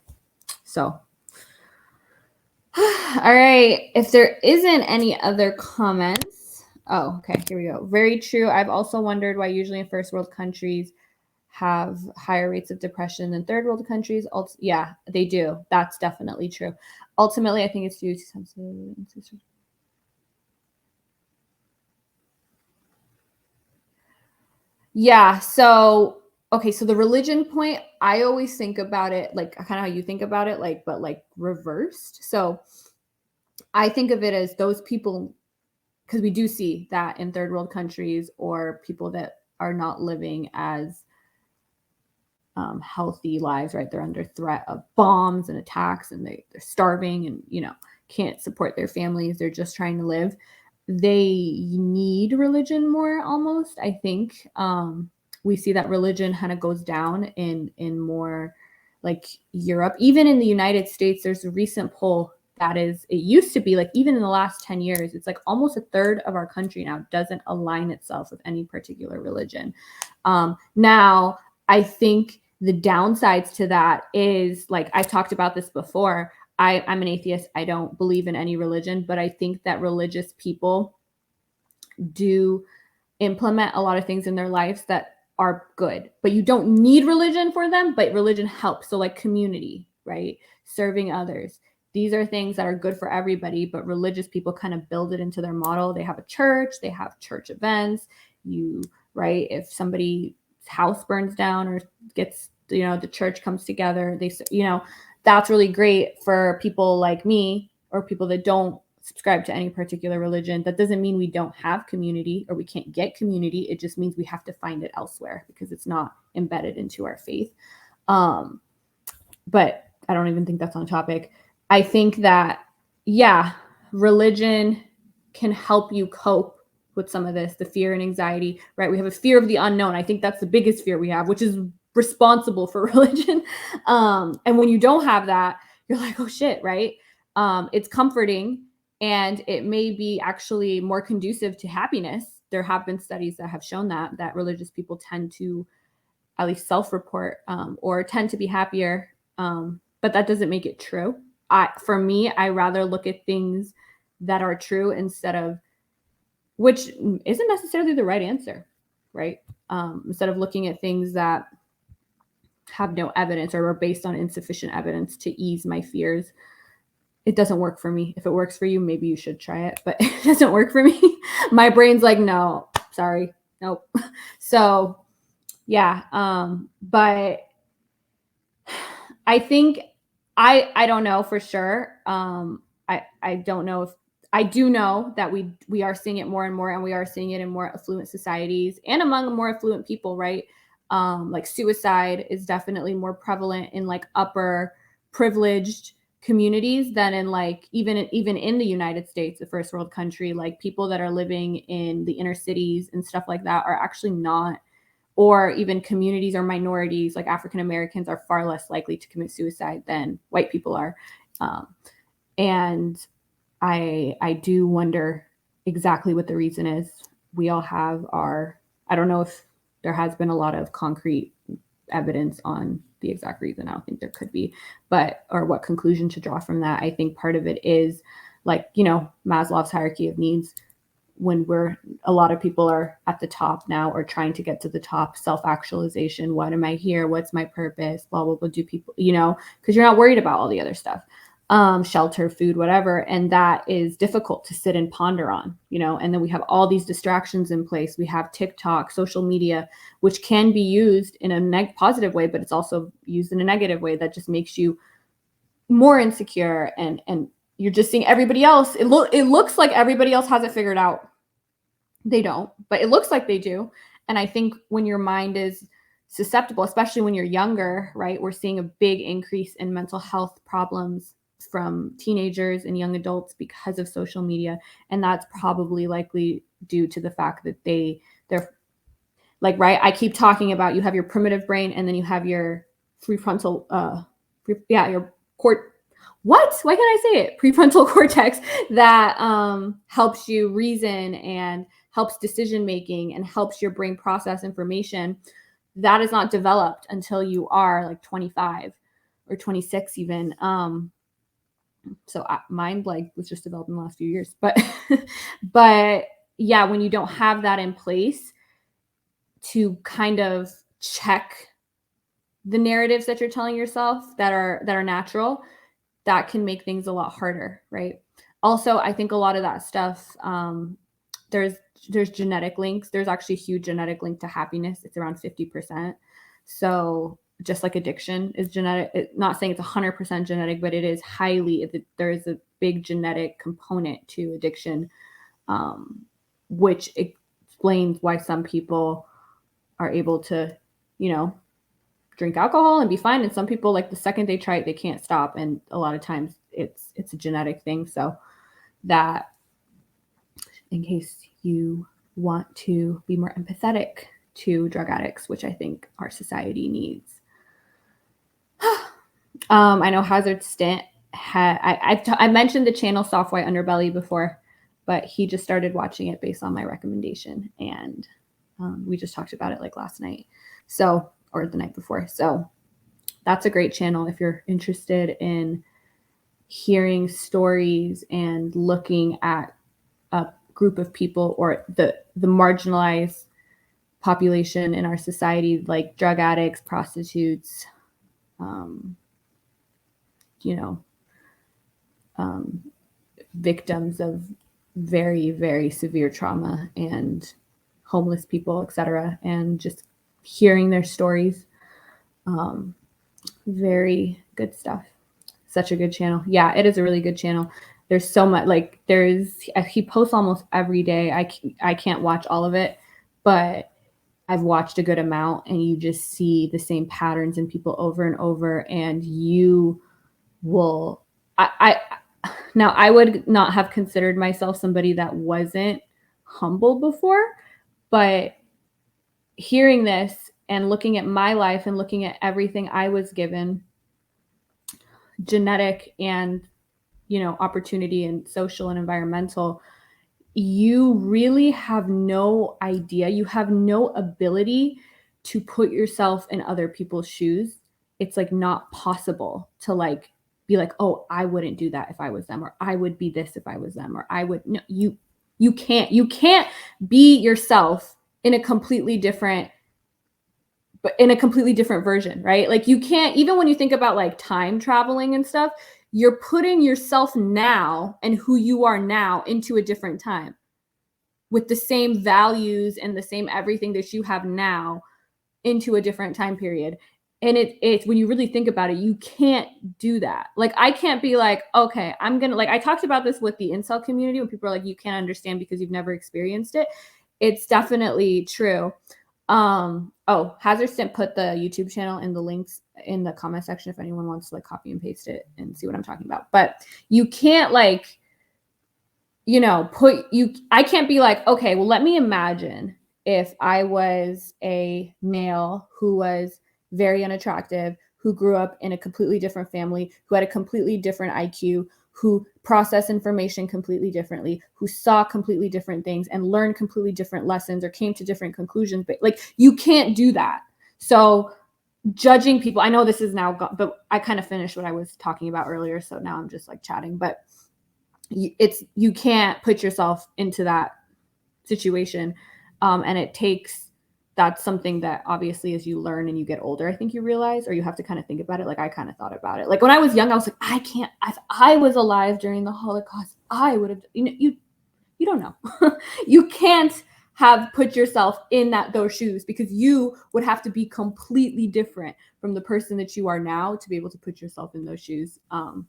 So, all right. If there isn't any other comments. Oh, okay. Here we go. Very true. I've also wondered why usually in first world countries have higher rates of depression than third world countries. Yeah, they do. That's definitely true. Ultimately, I think it's due to some. Yeah. So, okay. So the religion point, I always think about it like kind of how you think about it, like, but like reversed. So I think of it as those people, because we do see that in third world countries or people that are not living as healthy lives, right? They're under threat of bombs and attacks, and they're starving and, can't support their families. They're just trying to live. They need religion more almost, I think. We see that religion kind of goes down in more like Europe. Even in the United States, there's a recent poll it used to be like, even in the last 10 years, it's like almost a third of our country now doesn't align itself with any particular religion. Now, I think the downsides to that is, like, I've talked about this before. I'm an atheist. I don't believe in any religion, but I think that religious people do implement a lot of things in their lives that are good, but you don't need religion for them, but religion helps. So like community, right? Serving others, these are things that are good for everybody, but religious people kind of build it into their model. They have a church, they have church events. Right? If somebody's house burns down or gets, the church comes together, that's really great for people like me or people that don't subscribe to any particular religion. That doesn't mean we don't have community or we can't get community. It just means we have to find it elsewhere because it's not embedded into our faith. But I don't even think that's on topic. I think that, religion can help you cope with some of this, the fear and anxiety, right? We have a fear of the unknown. I think that's the biggest fear we have, which is responsible for religion. And when you don't have that, you're like, oh shit, right? It's comforting and it may be actually more conducive to happiness. There have been studies that have shown that religious people tend to at least self-report or tend to be happier. But that doesn't make it true. For me, I rather look at things that are true instead of, which isn't necessarily the right answer, right? Instead of looking at things that have no evidence or are based on insufficient evidence to ease my fears. It doesn't work for me. If it works for you, maybe you should try it, but it doesn't work for me. My brain's like, no, sorry, nope. So yeah, but I think I don't know for sure. I don't know if I do know that we are seeing it more and more, and we are seeing it in more affluent societies and among more affluent people, right? Like suicide is definitely more prevalent in like upper privileged communities than in like even in the United States, the first world country. Like people that are living in the inner cities and stuff like that are actually not, or even communities or minorities like African Americans are far less likely to commit suicide than white people are. And I do wonder exactly what the reason is. We all have I don't know if there has been a lot of concrete evidence on the exact reason. I don't think there could be, or what conclusion to draw from that. I think part of it is like, Maslow's hierarchy of needs. When a lot of people are at the top now or trying to get to the top, self-actualization. What am I here? What's my purpose? Blah, blah, blah. Do people, because you're not worried about all the other stuff. Shelter, food, whatever. And that is difficult to sit and ponder on, and then we have all these distractions in place. We have TikTok, social media, which can be used in a positive way, but it's also used in a negative way that just makes you more insecure. And you're just seeing everybody else. It looks like everybody else has it figured out. They don't, but it looks like they do. And I think when your mind is susceptible, especially when you're younger, right, we're seeing a big increase in mental health problems from teenagers and young adults because of social media. And that's probably likely due to the fact that they're like, right, I keep talking about, you have your primitive brain and then you have your prefrontal, your why can't I say it? Prefrontal cortex that helps you reason and helps decision making and helps your brain process information. That is not developed until you are like 25 or 26 even. So mine was just developed in the last few years, but yeah, when you don't have that in place to kind of check the narratives that you're telling yourself that are natural, that can make things a lot harder, right? Also, I think a lot of that stuff, there's genetic links. There's actually a huge genetic link to happiness. It's around 50%. So just like addiction is genetic, not saying it's 100% genetic, but it is there is a big genetic component to addiction, which explains why some people are able to, drink alcohol and be fine. And some people, like the second they try it, they can't stop. And a lot of times it's a genetic thing. So that, in case you want to be more empathetic to drug addicts, which I think our society needs. I know Hazard Stint I mentioned the channel Soft White Underbelly before, but he just started watching it based on my recommendation. And we just talked about it like last night. Or the night before. So that's a great channel if you're interested in hearing stories and looking at a group of people or the marginalized population in our society, like drug addicts, prostitutes, victims of very, very severe trauma and homeless people, etc., and just hearing their stories. Very good stuff. Such a good channel. Yeah, it is a really good channel. There's so much, like he posts almost every day. I can't watch all of it, but I've watched a good amount, and you just see the same patterns in people over and over, and you will now I would not have considered myself somebody that wasn't humble before, but hearing this and looking at my life and looking at everything I was given, genetic and, opportunity and social and environmental, you really have no idea. You have no ability to put yourself in other people's shoes. It's like not possible to like be like, oh, I wouldn't do that if I was them, or I would be this if I was them, or I would. No, you can't be yourself in a completely different version, right? Like you can't, even when you think about like time traveling and stuff, you're putting yourself now and who you are now into a different time with the same values and the same everything that you have now into a different time period. And it's when you really think about it, you can't do that. Like I can't be like, okay, I'm gonna, like, I talked about this with the incel community when people are like, you can't understand because you've never experienced it. It's definitely true. Hazard Stimp put the YouTube channel in the links in the comment section if anyone wants to like copy and paste it and see what I'm talking about. But you can't like, I can't be like, okay, well, let me imagine if I was a male who was very unattractive, who grew up in a completely different family, who had a completely different IQ, who processed information completely differently, who saw completely different things and learned completely different lessons or came to different conclusions. But like, you can't do that. So judging people, I know this is now gone, but I kind of finished what I was talking about earlier. So now I'm just like chatting, but you can't put yourself into that situation. And that's something that obviously as you learn and you get older, I think you realize, or you have to kind of think about it. Like I kind of thought about it. Like when I was young, I was like, if I was alive during the Holocaust, I would have, you don't know. You can't have put yourself in those shoes, because you would have to be completely different from the person that you are now to be able to put yourself in those shoes. And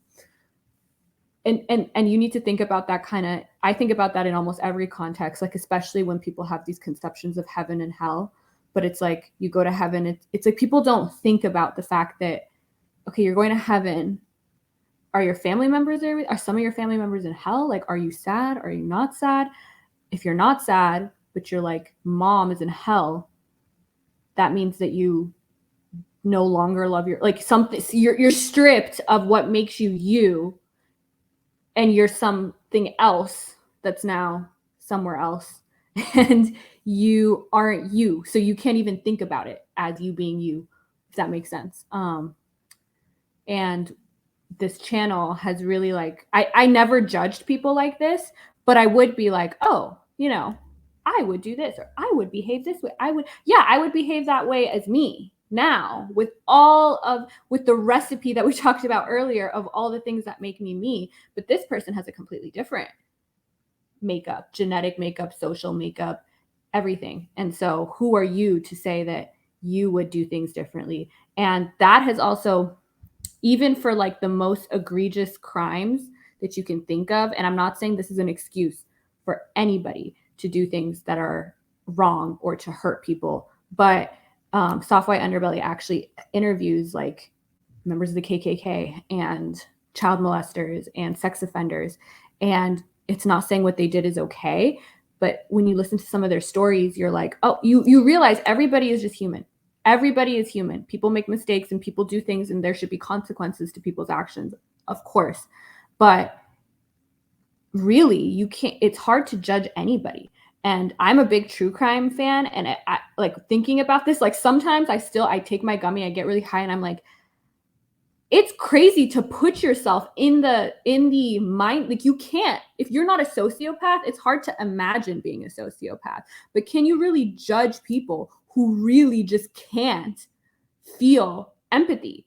you need to think about that I think about that in almost every context, like especially when people have these conceptions of heaven and hell. But it's like you go to heaven, it's like people don't think about the fact that, okay, you're going to heaven. Are your family members there? Are some of your family members in hell? Like, are you sad? Are you not sad? If you're not sad, but you're like, mom is in hell, that means that you no longer love something. You're stripped of what makes you, and you're something else that's now somewhere else, and you aren't you. So you can't even think about it as you being you, if that makes sense. And this channel has really I never judged people like this, but I would be like, oh, I would do this, or I would behave this way. I would behave that way as me now, with the recipe that we talked about earlier of all the things that make me. But this person has a completely different makeup, genetic makeup, social makeup, everything. And so who are you to say that you would do things differently? And that has also, even for like the most egregious crimes that you can think of, and I'm not saying this is an excuse for anybody to do things that are wrong or to hurt people, but Soft White Underbelly actually interviews like members of the KKK and child molesters and sex offenders. And it's not saying what they did is okay, but when you listen to some of their stories, you're like, oh, you realize everybody is just human. Everybody is human. People make mistakes and people do things, and there should be consequences to people's actions, of course. But really, you can't, it's hard to judge anybody. And I'm a big true crime fan, and I like thinking about this, like sometimes I take my gummy, I get really high, and I'm like, it's crazy to put yourself in the mind. Like you can't, if you're not a sociopath, it's hard to imagine being a sociopath. But can you really judge people who really just can't feel empathy?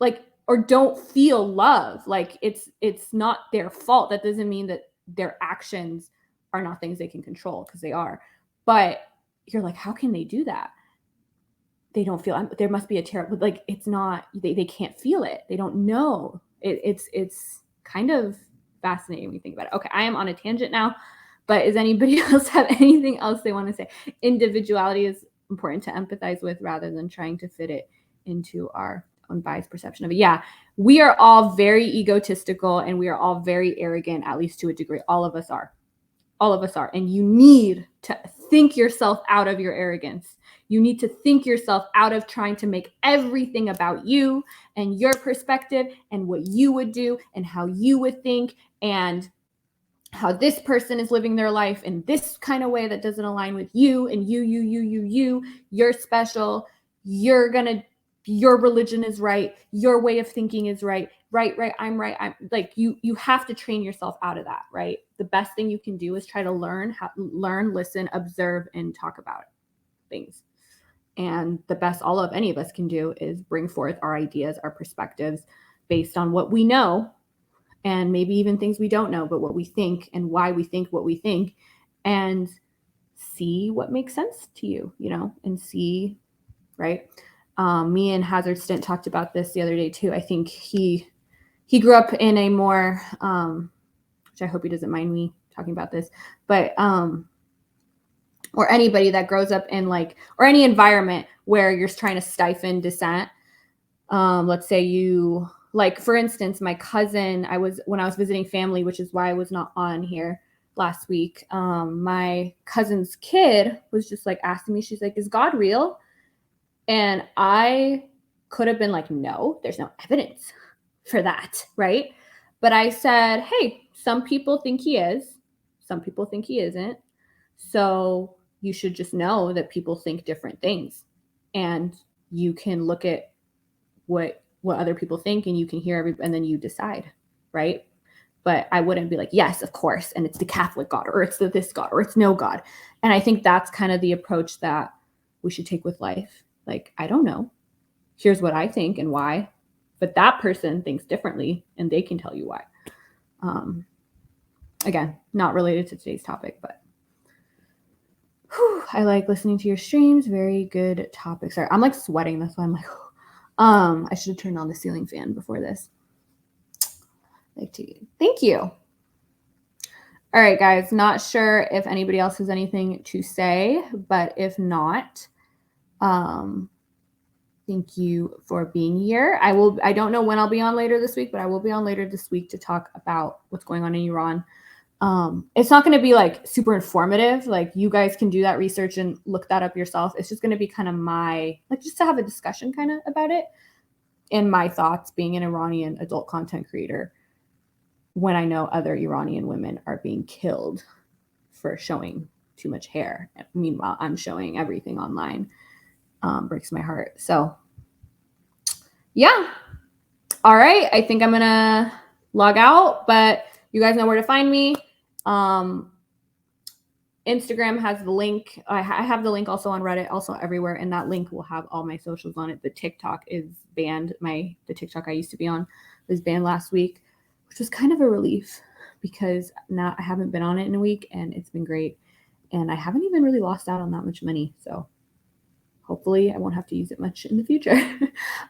Like or don't feel love. Like it's not their fault. That doesn't mean that their actions are not things they can control, because they are. But you're like, how can they do that? They don't feel, there must be a terrible, like, it's not, they can't feel it. They don't know. It's kind of fascinating when you think about it. Okay, I am on a tangent now, but does anybody else have anything else they want to say? Individuality is important to empathize with rather than trying to fit it into our own biased perception of it. Yeah, we are all very egotistical and we are all very arrogant, at least to a degree. All of us are. All of us are. And you need to think yourself out of your arrogance. You need to think yourself out of trying to make everything about you and your perspective and what you would do and how you would think and how this person is living their life in this kind of way that doesn't align with you, and you're special. Your religion is right. Your way of thinking is right. Right. I'm right. I'm like, you have to train yourself out of that, right? The best thing you can do is try to learn, listen, observe, and talk about things. And the best any of us can do is bring forth our ideas, our perspectives based on what we know, and maybe even things we don't know, but what we think and why we think what we think, and see what makes sense to you, and see, right? Me and Hazard Stint talked about this the other day too. I think he grew up in a more, which I hope he doesn't mind me talking about this, but, or anybody that grows up in or any environment where you're trying to stifle dissent. Let's say you, for instance, my cousin, when I was visiting family, which is why I was not on here last week. My cousin's kid was just asking me, she's like, is God real? And I could have been like, no, there's no evidence for that, right? But I said, hey, some people think he is, some people think he isn't. So you should just know that people think different things, and you can look at what other people think, and you can hear and then you decide, right? But I wouldn't be like, yes, of course, and it's the Catholic God, or it's this God, or it's no God. And I think that's kind of the approach that we should take with life. I don't know. Here's what I think and why, but that person thinks differently, and they can tell you why. Again, not related to today's topic, but I like listening to your streams. Very good topic. Sorry, I'm sweating. That's why I'm I should have turned on the ceiling fan before this. Thank you. All right, guys. Not sure if anybody else has anything to say, but if not, thank you for being here. I don't know when I'll be on later this week, but I will be on later this week to talk about what's going on in Iran. It's not going to be super informative. You guys can do that research and look that up yourself. It's just going to be kind of my, just to have a discussion kind of about it, and my thoughts being an Iranian adult content creator when I know other Iranian women are being killed for showing too much hair. Meanwhile, I'm showing everything online. Breaks my heart. So yeah. All right. I think I'm going to log out, but you guys know where to find me. Instagram has the link. I have the link also on Reddit, also everywhere. And that link will have all my socials on it. The TikTok is banned. The TikTok I used to be on was banned last week, which was kind of a relief because now I haven't been on it in a week and it's been great. And I haven't even really lost out on that much money. So hopefully I won't have to use it much in the future.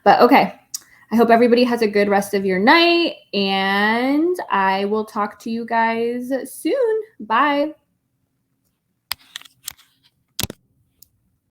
But okay. I hope everybody has a good rest of your night, and I will talk to you guys soon. Bye.